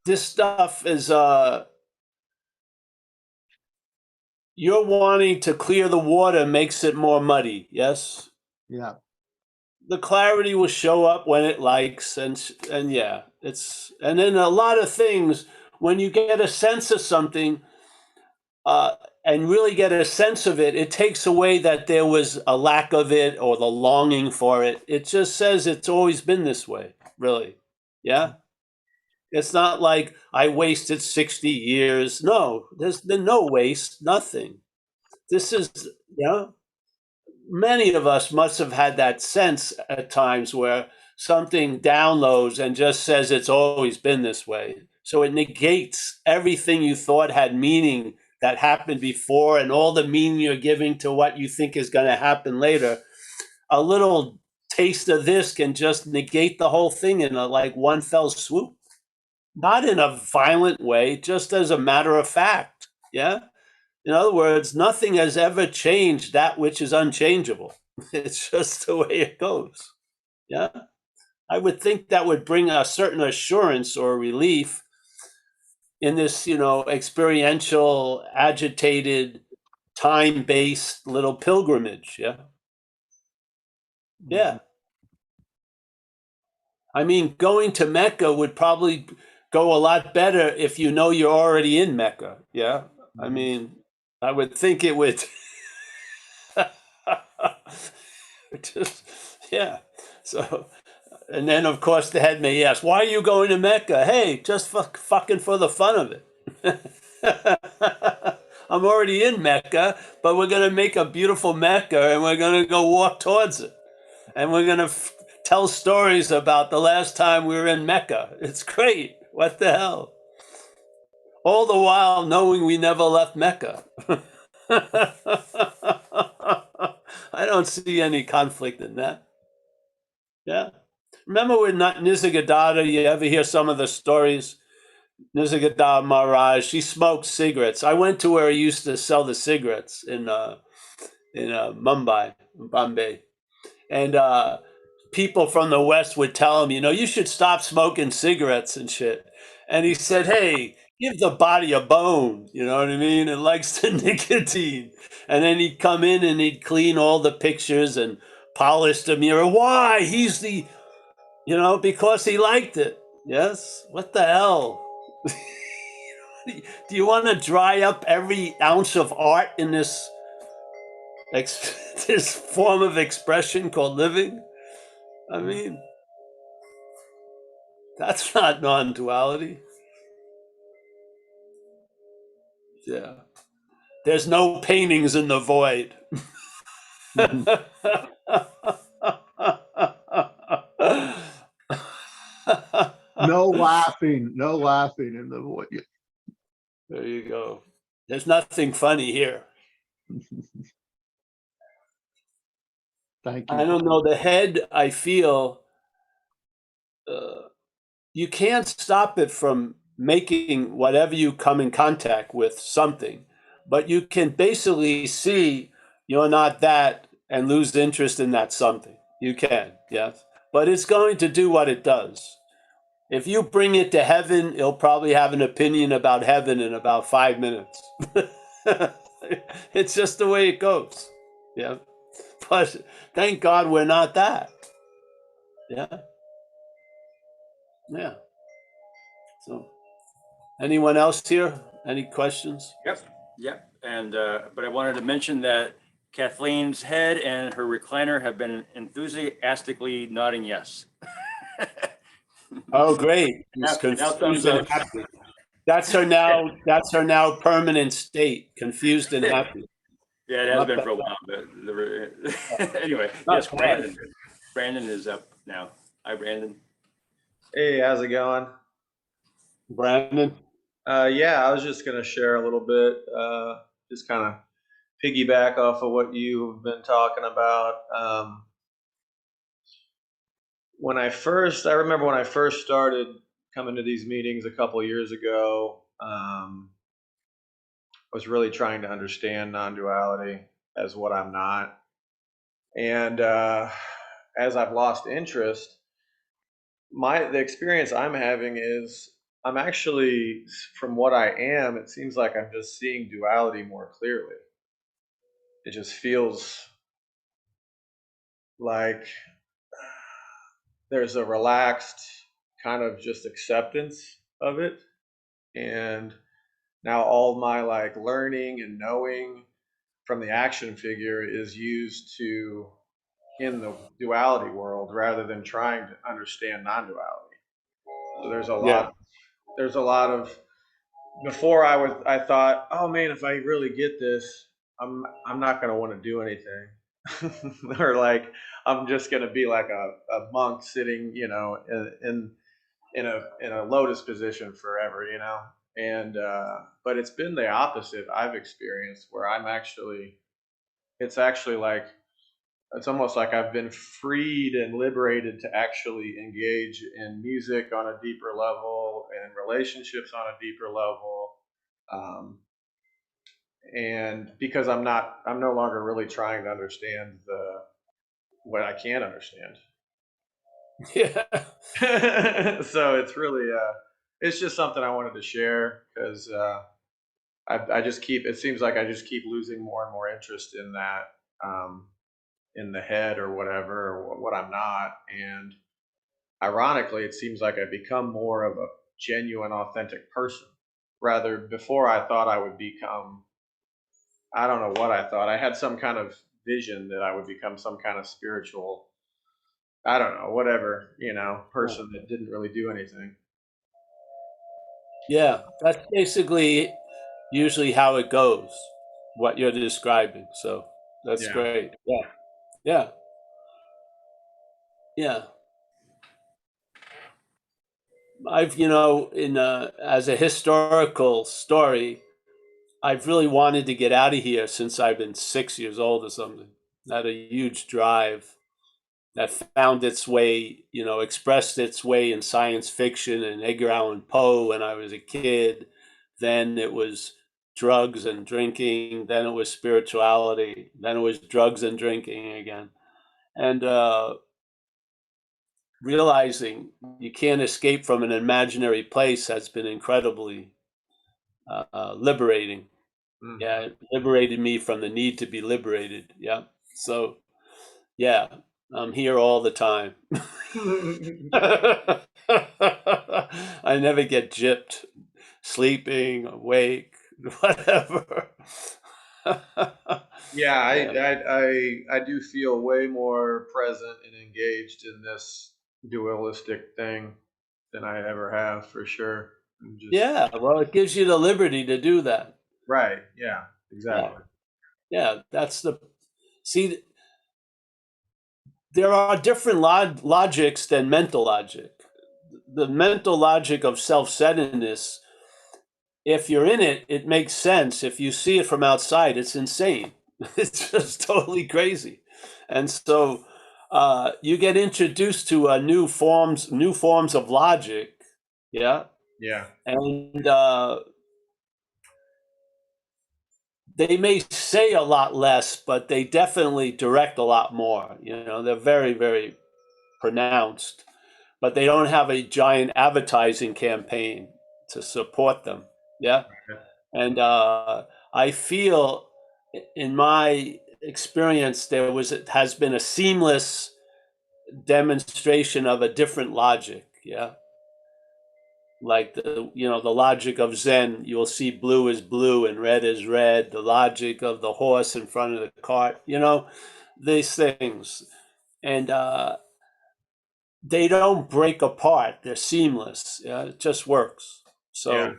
Speaker 1: this stuff is you're wanting to clear the water makes it more muddy, yes?
Speaker 7: Yeah.
Speaker 1: The clarity will show up when it likes, and yeah, and then a lot of things, when you get a sense of something and really get a sense of it, it takes away that there was a lack of it or the longing for it. It just says it's always been this way, really. Yeah. It's not like I wasted 60 years. No, there's been no waste, nothing. This is, many of us must have had that sense at times where something downloads and just says it's always been this way. So it negates everything you thought had meaning that happened before and all the meaning you're giving to what you think is going to happen later. A little taste of this can just negate the whole thing in like one fell swoop. Not in a violent way, just as a matter of fact. Yeah. In other words, nothing has ever changed that which is unchangeable. It's just the way it goes. Yeah. I would think that would bring a certain assurance or relief in this, experiential, agitated, time-based little pilgrimage. Yeah. Yeah. I mean, going to Mecca would probably go a lot better if you know you're already in Mecca. Yeah. I mean, I would think it would. Just, yeah. So, and then of course the head may ask, "Why are you going to Mecca?" Hey, just fucking for the fun of it. I'm already in Mecca, but we're gonna make a beautiful Mecca, and we're gonna go walk towards it, and we're gonna tell stories about the last time we were in Mecca. It's great. What the hell? All the while knowing we never left Mecca. I don't see any conflict in that. Yeah. Remember when not Nisargadatta, you ever hear some of the stories? Nisargadatta Maharaj, she smoked cigarettes. I went to where he used to sell the cigarettes in Mumbai, Bombay. And people from the West would tell him, you should stop smoking cigarettes and shit. And he said, hey, give the body a bone. You know what I mean? It likes the nicotine. And then he'd come in and he'd clean all the pictures and polish the mirror. Why? He's the, because he liked it. Yes? What the hell? Do you want to dry up every ounce of art in this this form of expression called living? I mean, that's not non-duality. Yeah. There's no paintings in the void.
Speaker 7: No laughing, no laughing in the void.
Speaker 1: There you go. There's nothing funny here.
Speaker 7: Thank you.
Speaker 1: I don't know. The head, I feel, you can't stop it from making whatever you come in contact with something, but you can basically see you're not that and lose interest in that something. You can, yes. But it's going to do what it does. If you bring it to heaven, it'll probably have an opinion about heaven in about 5 minutes. It's just the way it goes. Yeah. But thank God we're not that. Yeah. Yeah. So, anyone else here? Any questions?
Speaker 2: Yep. And, but I wanted to mention that Kathleen's head and her recliner have been enthusiastically nodding yes.
Speaker 1: Oh, great.
Speaker 2: Now
Speaker 1: She's
Speaker 2: thumbs
Speaker 1: confused and
Speaker 2: up.
Speaker 1: happy. That's her now. That's her now permanent state. Confused and happy.
Speaker 2: Yeah, it has
Speaker 1: Not
Speaker 2: been
Speaker 1: bad.
Speaker 2: for a while, but anyway,
Speaker 1: Not
Speaker 2: yes,
Speaker 1: bad.
Speaker 2: Brandon is up now. Hi, Brandon.
Speaker 8: Hey, how's it going?
Speaker 1: Brandon.
Speaker 8: Yeah, I was just gonna share a little bit, just kind of piggyback off of what you've been talking about. I remember when I first started coming to these meetings a couple years ago, I was really trying to understand non-duality as what I'm not. And as I've lost interest, the experience I'm having is I'm actually, from what I am, it seems like I'm just seeing duality more clearly. It just feels like there's a relaxed kind of just acceptance of it. And now all my like learning and knowing from the action figure is used to in the duality world rather than trying to understand non-duality. So there's a lot of before I thought, oh man, if I really get this, I'm not gonna want to do anything. Or like I'm just gonna be like a monk sitting, in a lotus position forever, And but it's been the opposite I've experienced where it's actually like it's almost like I've been freed and liberated to actually engage in music on a deeper level and relationships on a deeper level. And because I'm no longer really trying to understand what I can't understand.
Speaker 1: Yeah.
Speaker 8: So it's really, it's just something I wanted to share because it seems like I just keep losing more and more interest in that, in the head or whatever, or what I'm not. And ironically, it seems like I become more of a genuine, authentic person. Rather, before I thought I would become, I don't know what I thought. I had some kind of vision that I would become some kind of spiritual, I don't know, whatever, person that didn't really do anything.
Speaker 1: Yeah, that's basically usually how it goes, what you're describing. So that's
Speaker 8: Yeah.
Speaker 1: great. Yeah. Yeah. Yeah. I've, as a historical story, I've really wanted to get out of here since I've been 6 years old or something. Had a huge drive that found its way, expressed its way in science fiction and Edgar Allan Poe when I was a kid. Then it was drugs and drinking. Then it was spirituality. Then it was drugs and drinking again. And realizing you can't escape from an imaginary place has been incredibly liberating.
Speaker 8: Mm.
Speaker 1: Yeah, it liberated me from the need to be liberated. Yeah. So, yeah, I'm here all the time. I never get gypped, sleeping, awake, whatever.
Speaker 8: Yeah,
Speaker 1: Yeah.
Speaker 8: I do feel way more present and engaged in this dualistic thing than I ever have for sure.
Speaker 1: Yeah, well, it gives you the liberty to do that.
Speaker 8: Right. Yeah,
Speaker 1: Yeah.
Speaker 8: exactly.
Speaker 1: Yeah, see, there are different logics than mental logic. The mental logic of self-centeredness, if you're in it, it makes sense. If you see it from outside, it's insane. It's just totally crazy. And so you get introduced to new forms of logic. Yeah.
Speaker 8: Yeah.
Speaker 1: And they may say a lot less, but they definitely direct a lot more. They're very, very pronounced, but they don't have a giant advertising campaign to support them. Yeah. And I feel in my experience, has been a seamless demonstration of a different logic. Yeah. Like the logic of Zen, you'll see blue is blue and red is red. The logic of the horse in front of the cart, these things. And they don't break apart. They're seamless. Yeah, it just works. So
Speaker 8: Yeah.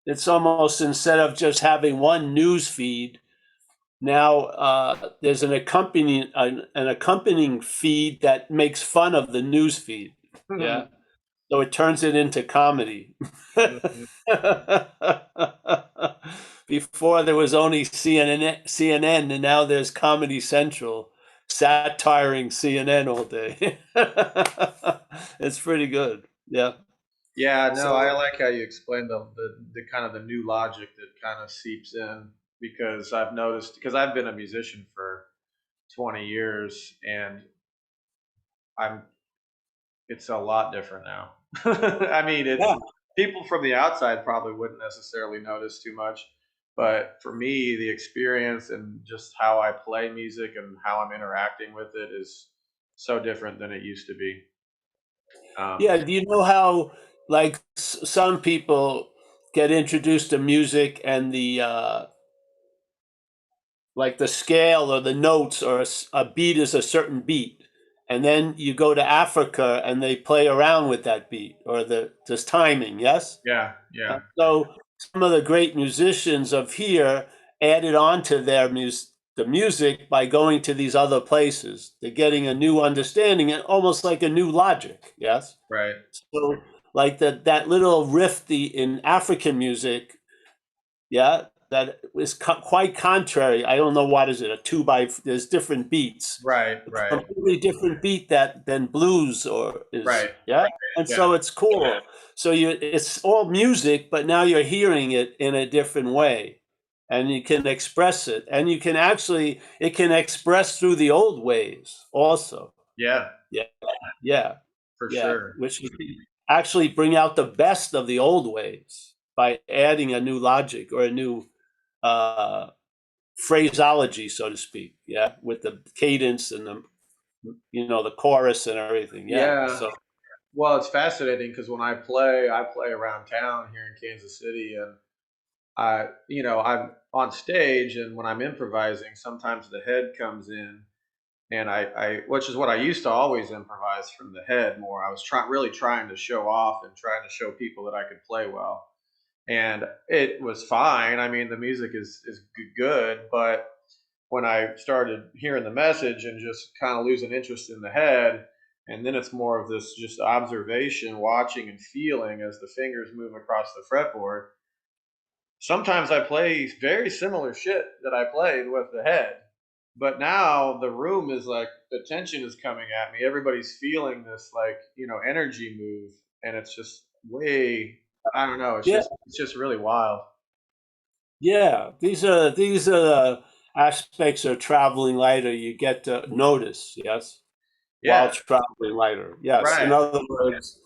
Speaker 1: it's almost, instead of just having one news feed, now there's an accompanying feed that makes fun of the news feed. Yeah. So it turns it into comedy.
Speaker 8: Mhm.
Speaker 1: before there was only CNN, and now there's Comedy Central satiring CNN all day. It's pretty good. Yeah.
Speaker 8: Yeah, no,
Speaker 1: So
Speaker 8: I like how you explained the kind of the new logic that kind of seeps in, because I've noticed, because I've been a musician for 20 years, and I'm it's a lot different now. I mean, it's
Speaker 1: yeah,
Speaker 8: people from the outside probably wouldn't necessarily notice too much, but for me, the experience and just how I play music and how I'm interacting with it is so different than it used to be.
Speaker 1: yeah. Do you know how like some people get introduced to music and the like the scale or the notes or a beat is a certain beat, and then you go to Africa and they play around with that beat or the this timing, yes.
Speaker 8: Yeah, yeah,
Speaker 1: So some of the great musicians of here added on to their the music by going to these other places. They're getting a new understanding and almost like a new logic, yes.
Speaker 8: right,
Speaker 1: So like that little riff in African music, yeah, that is quite contrary. I don't know what is it, a two by, there's different beats,
Speaker 8: right,
Speaker 1: a
Speaker 8: right,
Speaker 1: completely different beat than blues or is,
Speaker 8: right.
Speaker 1: yeah. And so
Speaker 8: Yeah,
Speaker 1: it's cool. So it's all music, but now you're hearing it in a different way. And you can express it. And you can actually, it can express through the old ways also.
Speaker 8: yeah,
Speaker 1: Yeah. Yeah.
Speaker 8: for
Speaker 1: Yeah.
Speaker 8: sure.
Speaker 1: Which you can actually bring out the best of the old ways by adding a new logic or a new uh, phraseology, so to speak. Yeah, with the cadence and the chorus and everything. Yeah.
Speaker 8: Yeah.
Speaker 1: So
Speaker 8: Well, it's fascinating because when I play around town here in Kansas City, and I'm on stage, and when I'm improvising, sometimes the head comes in, and which is what I used to always improvise from the head more. I was really trying to show off and trying to show people that I could play well, and it was fine. I mean, the music is good, but when I started hearing the message and just kind of losing interest in the head, and then it's more of this just observation, watching and feeling as the fingers move across the fretboard. Sometimes I play very similar shit that I played with the head, but now the room is like the tension is coming at me. Everybody's feeling this like energy move, and it's just way, I don't know.
Speaker 1: yeah,
Speaker 8: It's just really wild.
Speaker 1: yeah. These are the aspects of traveling lighter you get to notice. Yes, while
Speaker 8: Yeah,
Speaker 1: traveling lighter. Yes. In
Speaker 8: right.
Speaker 1: other words,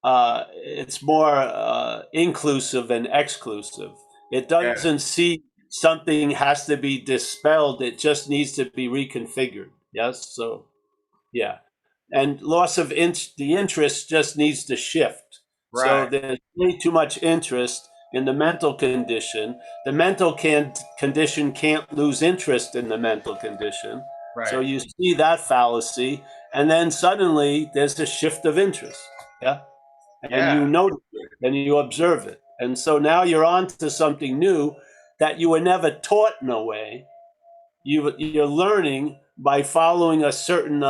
Speaker 1: it's more inclusive and exclusive. It
Speaker 8: Yeah,
Speaker 1: doesn't see something has to be dispelled. It just needs to be reconfigured. Yes. So yeah, and loss of the interest just needs to shift. So
Speaker 8: right,
Speaker 1: there's way too much interest in the mental condition. The mental condition can't lose interest in the mental condition. So
Speaker 8: right.
Speaker 1: you see that fallacy, and then suddenly there's a shift of interest. Yeah, and you
Speaker 8: Yeah,
Speaker 1: notice it and you observe it, and so now you're on to something new that you were never taught in a way. You're learning by following a certain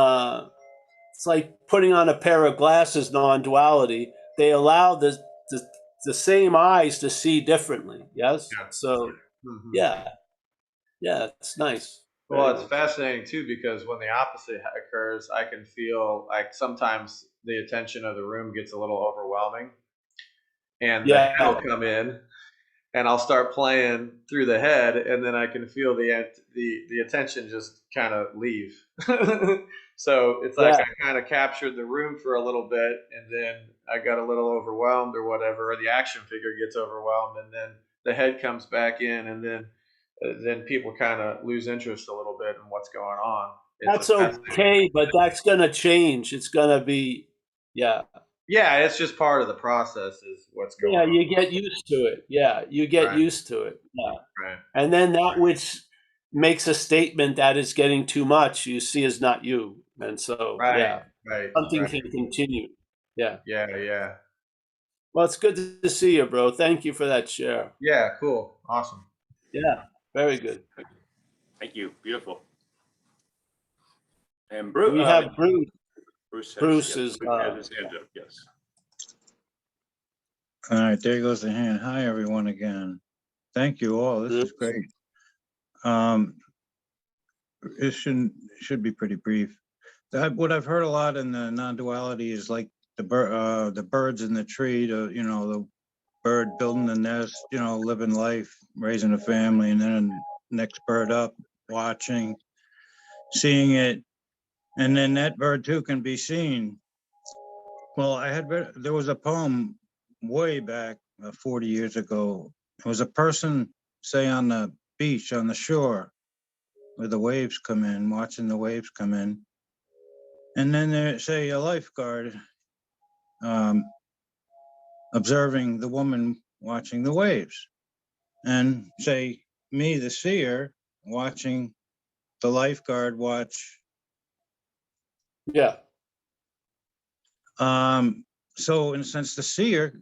Speaker 1: it's like putting on a pair of glasses, non-duality. They allow the, the same eyes to see differently. Yes.
Speaker 8: yeah.
Speaker 1: So
Speaker 8: Hmm.
Speaker 1: yeah, yeah, it's nice.
Speaker 8: Well,
Speaker 1: Very
Speaker 8: it's
Speaker 1: nice.
Speaker 8: fascinating too, because when the opposite occurs, I can feel like sometimes the attention of the room gets a little overwhelming, and the head will
Speaker 1: Yeah,
Speaker 8: come in, and I'll start playing through the head, and then I can feel the attention just kind of leave. So it's like
Speaker 1: yeah.
Speaker 8: I kind of captured the room for a little bit, and then I got a little overwhelmed or whatever, or the action figure gets overwhelmed, and then the head comes back in, and then people kind of lose interest a little bit in what's going on. It's a
Speaker 1: That's
Speaker 8: fascinating.
Speaker 1: okay, but that's gonna change. It's gonna be, yeah.
Speaker 8: Yeah, it's just part of the process is what's going
Speaker 1: Yeah,
Speaker 8: on.
Speaker 1: you get used to it. Yeah, you get
Speaker 8: Right,
Speaker 1: used to it. Yeah.
Speaker 8: right,
Speaker 1: And then that which makes a statement that is getting too much, you see as not you. And so,
Speaker 8: right,
Speaker 1: yeah,
Speaker 8: right,
Speaker 1: something
Speaker 8: right.
Speaker 1: can continue. Yeah.
Speaker 8: Yeah, yeah,
Speaker 1: Well, it's good to see you, bro. Thank you for that share.
Speaker 8: yeah. Cool, awesome.
Speaker 1: Yeah, very good.
Speaker 2: Thank you. Beautiful. And
Speaker 1: We have Bruce.
Speaker 2: Bruce
Speaker 1: Bruce
Speaker 2: yes,
Speaker 1: is,
Speaker 2: has his hand up. Yes.
Speaker 9: All right, there goes the hand. Hi, everyone, again. Thank you all. This is great. It should be pretty brief. What I've heard a lot in the non-duality is like the birds in the tree, the bird building the nest, living life, raising a family, and then next bird up, watching, seeing it, and then that bird too can be seen. Well, there was a poem way back 40 years ago. It was a person, say, on the beach, on the shore, where the waves come in, watching the waves come in. And then there's, say, a lifeguard observing the woman watching the waves. And say, me, the seer, watching the lifeguard watch.
Speaker 1: Yeah.
Speaker 9: So in a sense, the seer,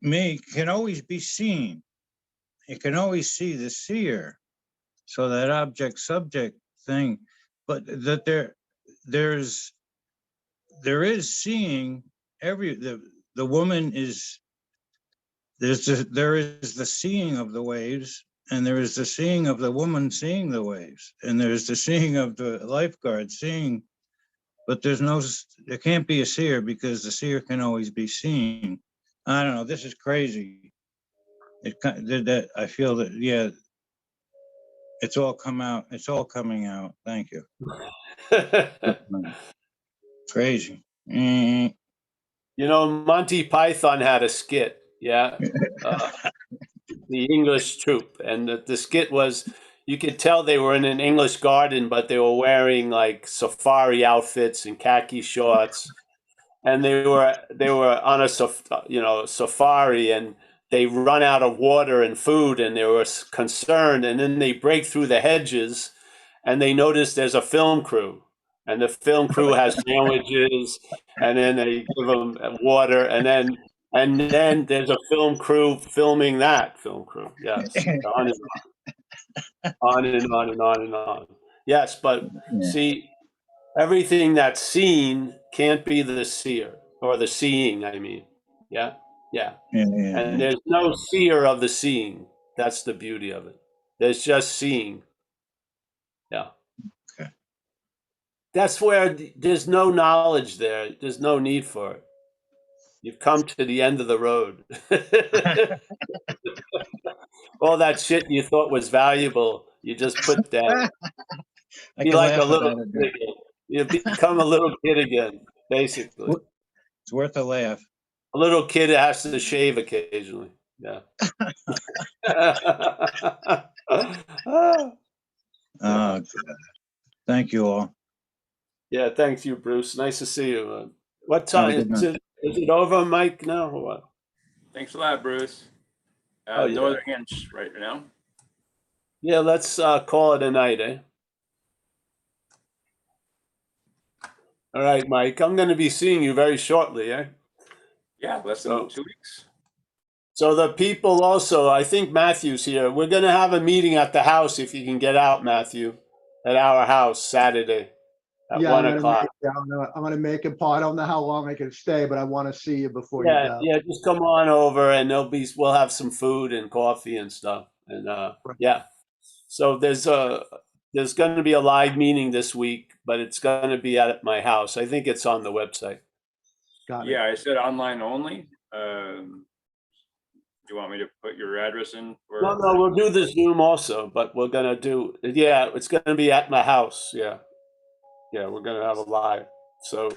Speaker 9: me, can always be seen. You can always see the seer. So that object subject thing, but that there is seeing the woman is there is the seeing of the waves, and there is the seeing of the woman seeing the waves, and there's the seeing of the lifeguard seeing, but there can't be a seer because the seer can always be seen. I don't know, this is crazy. I feel that, yeah, it's all coming out. Thank you. Crazy.
Speaker 1: Monty Python had a skit, yeah, the English troupe, and the skit was, you could tell they were in an English garden, but they were wearing like safari outfits and khaki shorts, and they were on a safari, and they run out of water and food, and they were concerned, and then they break through the hedges, and they notice there's a film crew, and the film crew has sandwiches, and then they give them water, and then there's a film crew filming that film crew. Yes, on and on and on and on and on. Yes, but see, everything that's seen can't be the seer, or the seeing, I mean. Yeah, yeah. And there's no seer of the seeing. That's the beauty of it. There's just seeing. Yeah.
Speaker 9: Okay.
Speaker 1: That's where there's no knowledge there. There's no need for it. You've come to the end of the road. All that shit you thought was valuable, you just put down.
Speaker 9: I
Speaker 1: Be
Speaker 9: can
Speaker 1: like a
Speaker 9: laugh
Speaker 1: little
Speaker 9: about it.
Speaker 1: kid again. You become a little kid again, basically.
Speaker 9: It's worth a laugh.
Speaker 1: A little kid that has to shave occasionally. Yeah.
Speaker 9: Oh, thank you all.
Speaker 1: Yeah, thanks you, Bruce. Nice to see you. What
Speaker 9: Have a
Speaker 1: time
Speaker 9: good
Speaker 1: is
Speaker 9: night.
Speaker 1: it over, Mike? No, or what?
Speaker 2: Thanks a lot, Bruce.
Speaker 1: Oh,
Speaker 2: No
Speaker 1: yeah.
Speaker 2: other hands right now.
Speaker 1: Yeah, let's call it a night, eh? All right, Mike. I'm going to be seeing you very shortly, eh?
Speaker 2: Yeah, less than 2 weeks.
Speaker 1: So the people also, I think Matthew's here. We're going to have a meeting at the house if you can get out, Matthew, at our house Saturday at
Speaker 7: Yeah,
Speaker 1: 1 o'clock.
Speaker 7: I'm gonna make it, Paul. I don't know how long I can stay, but I want to see you before you
Speaker 1: Yeah,
Speaker 7: go.
Speaker 1: yeah. Just come on over, and we'll have some food and coffee and stuff. And yeah. So there's going to be a live meeting this week, but it's going to be at my house. I think it's on the website.
Speaker 7: Got it.
Speaker 2: Yeah, I said online only. Do you want me to put your address in?
Speaker 1: No, we'll do the Zoom also, but we're going to do, yeah, it's going to be at my house. Yeah. Yeah, we're going to have a live. So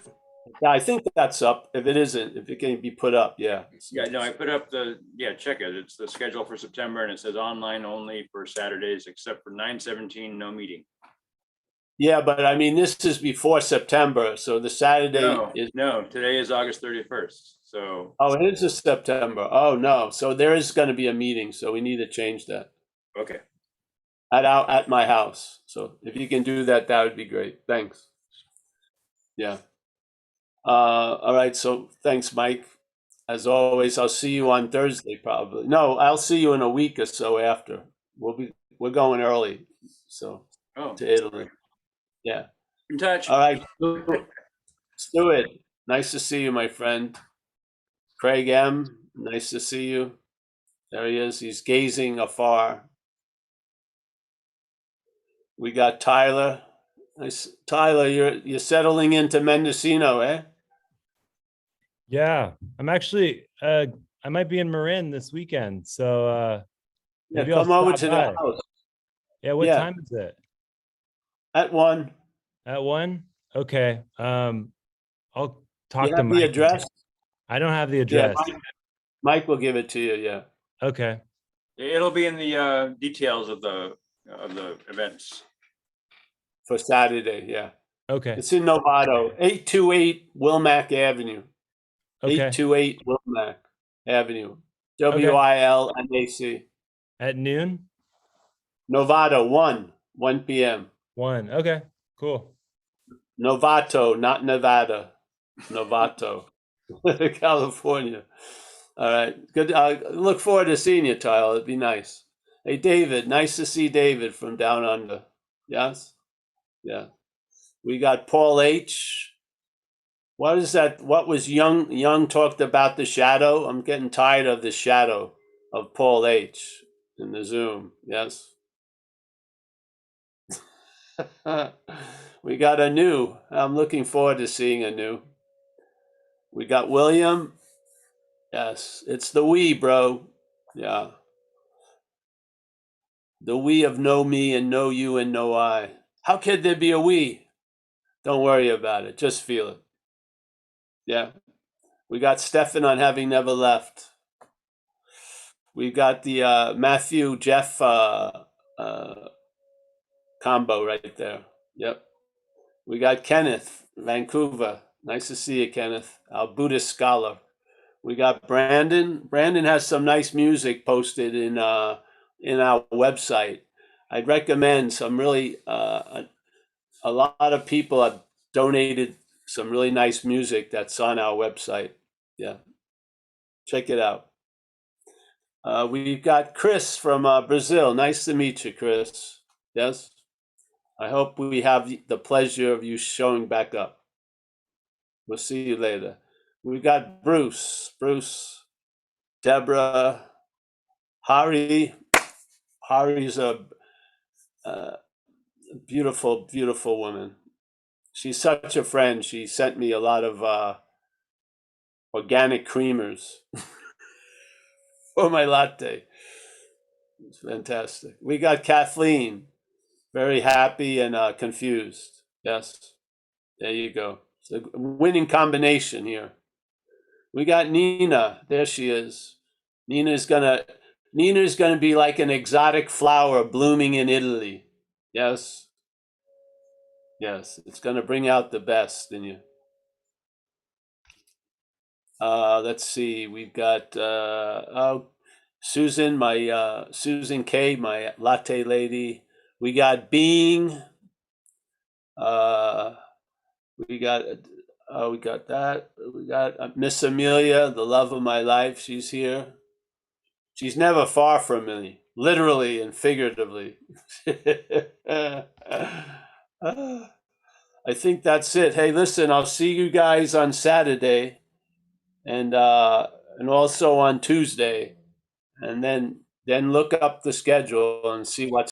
Speaker 1: yeah, I think that's up. If it isn't, if it can be put up, yeah.
Speaker 2: Yeah, no, I put up check it. It's the schedule for September, and it says online only for Saturdays, except for 9/17, no meeting.
Speaker 1: Yeah, but I mean, this is before September, so the Saturday is.
Speaker 2: No, today is August 31st. So.
Speaker 1: Oh, it is a September. Oh, no. So there is going to be a meeting, so we need to change that.
Speaker 2: Okay.
Speaker 1: At my house. So if you can do that, that would be great. Thanks. Yeah. All right. So thanks, Mike. As always, I'll see you on Thursday, probably. No, I'll see you in a week or so after. We're going early, so to Italy. Yeah.
Speaker 2: In touch.
Speaker 1: All right. Stuart, nice to see you, my friend. Craig M, nice to see you. There he is. He's gazing afar. We got Tyler. Tyler, you're settling into Mendocino, eh?
Speaker 10: Yeah, I'm actually I might be in Marin this weekend, so
Speaker 1: Yeah,
Speaker 10: maybe I'll
Speaker 1: come over
Speaker 10: stop
Speaker 1: to the
Speaker 10: by.
Speaker 1: house.
Speaker 10: Yeah, what
Speaker 1: Yeah,
Speaker 10: time is it?
Speaker 1: at 1.
Speaker 10: At 1? Okay. I'll
Speaker 1: You
Speaker 10: talk to
Speaker 1: have the
Speaker 10: Mike.
Speaker 1: address?
Speaker 10: I don't have the
Speaker 1: Yeah,
Speaker 10: address.
Speaker 1: Mike will give it to you. Yeah,
Speaker 10: Okay.
Speaker 2: It'll be in the details of the events.
Speaker 1: for Saturday. Yeah,
Speaker 10: Okay.
Speaker 1: it's in Novato, 828 Wilmac Avenue.
Speaker 10: Okay.
Speaker 1: 828 Wilmac Avenue.
Speaker 10: Okay.
Speaker 1: WILMAC.
Speaker 10: At noon?
Speaker 1: Novato, 1 p.m.
Speaker 10: 1. Okay. Cool.
Speaker 1: Novato, not Nevada. Novato, California. All right. Good. Look forward to seeing you, Tyler. It'd be nice. Hey, David. Nice to see David from down under. Yes? Yeah. We got Paul H. What is that? What was Young talked about the shadow? I'm getting tired of the shadow of Paul H. in the Zoom. Yes? We got Anu. I'm looking forward to seeing Anu. We got William. Yes, it's the we, bro. Yeah. The we of know me and know you and know I. How could there be a we? Don't worry about it. Just feel it. Yeah. We got Stefan on having never left. We got the Matthew Jeff combo right there. Yep. We got Kenneth, Vancouver. Nice to see you, Kenneth, our Buddhist scholar. We got Brandon. Brandon has some nice music posted in our website. I'd recommend some really a lot of people have donated some really nice music that's on our website. Yeah, check it out. We've got Chris from Brazil. Nice to meet you, Chris. Yes, I hope we have the pleasure of you showing back up. We'll see you later. We've got Bruce, Deborah, Hari. Hari's a beautiful, beautiful woman. She's such a friend. She sent me a lot of organic creamers for my latte. It's fantastic. We got Kathleen, very happy and confused. Yes, there you go. It's a winning combination here. We got Nina. There she is. Nina's gonna be like an exotic flower blooming in Italy. Yes. Yes, it's gonna bring out the best in you. Let's see. We've got Susan, my Susan K, my latte lady. We got Being. We got that. We got Miss Amelia, the love of my life. She's here. She's never far from me, literally and figuratively. I think that's it. Hey, listen, I'll see you guys on Saturday, and also on Tuesday, and then look up the schedule and see what's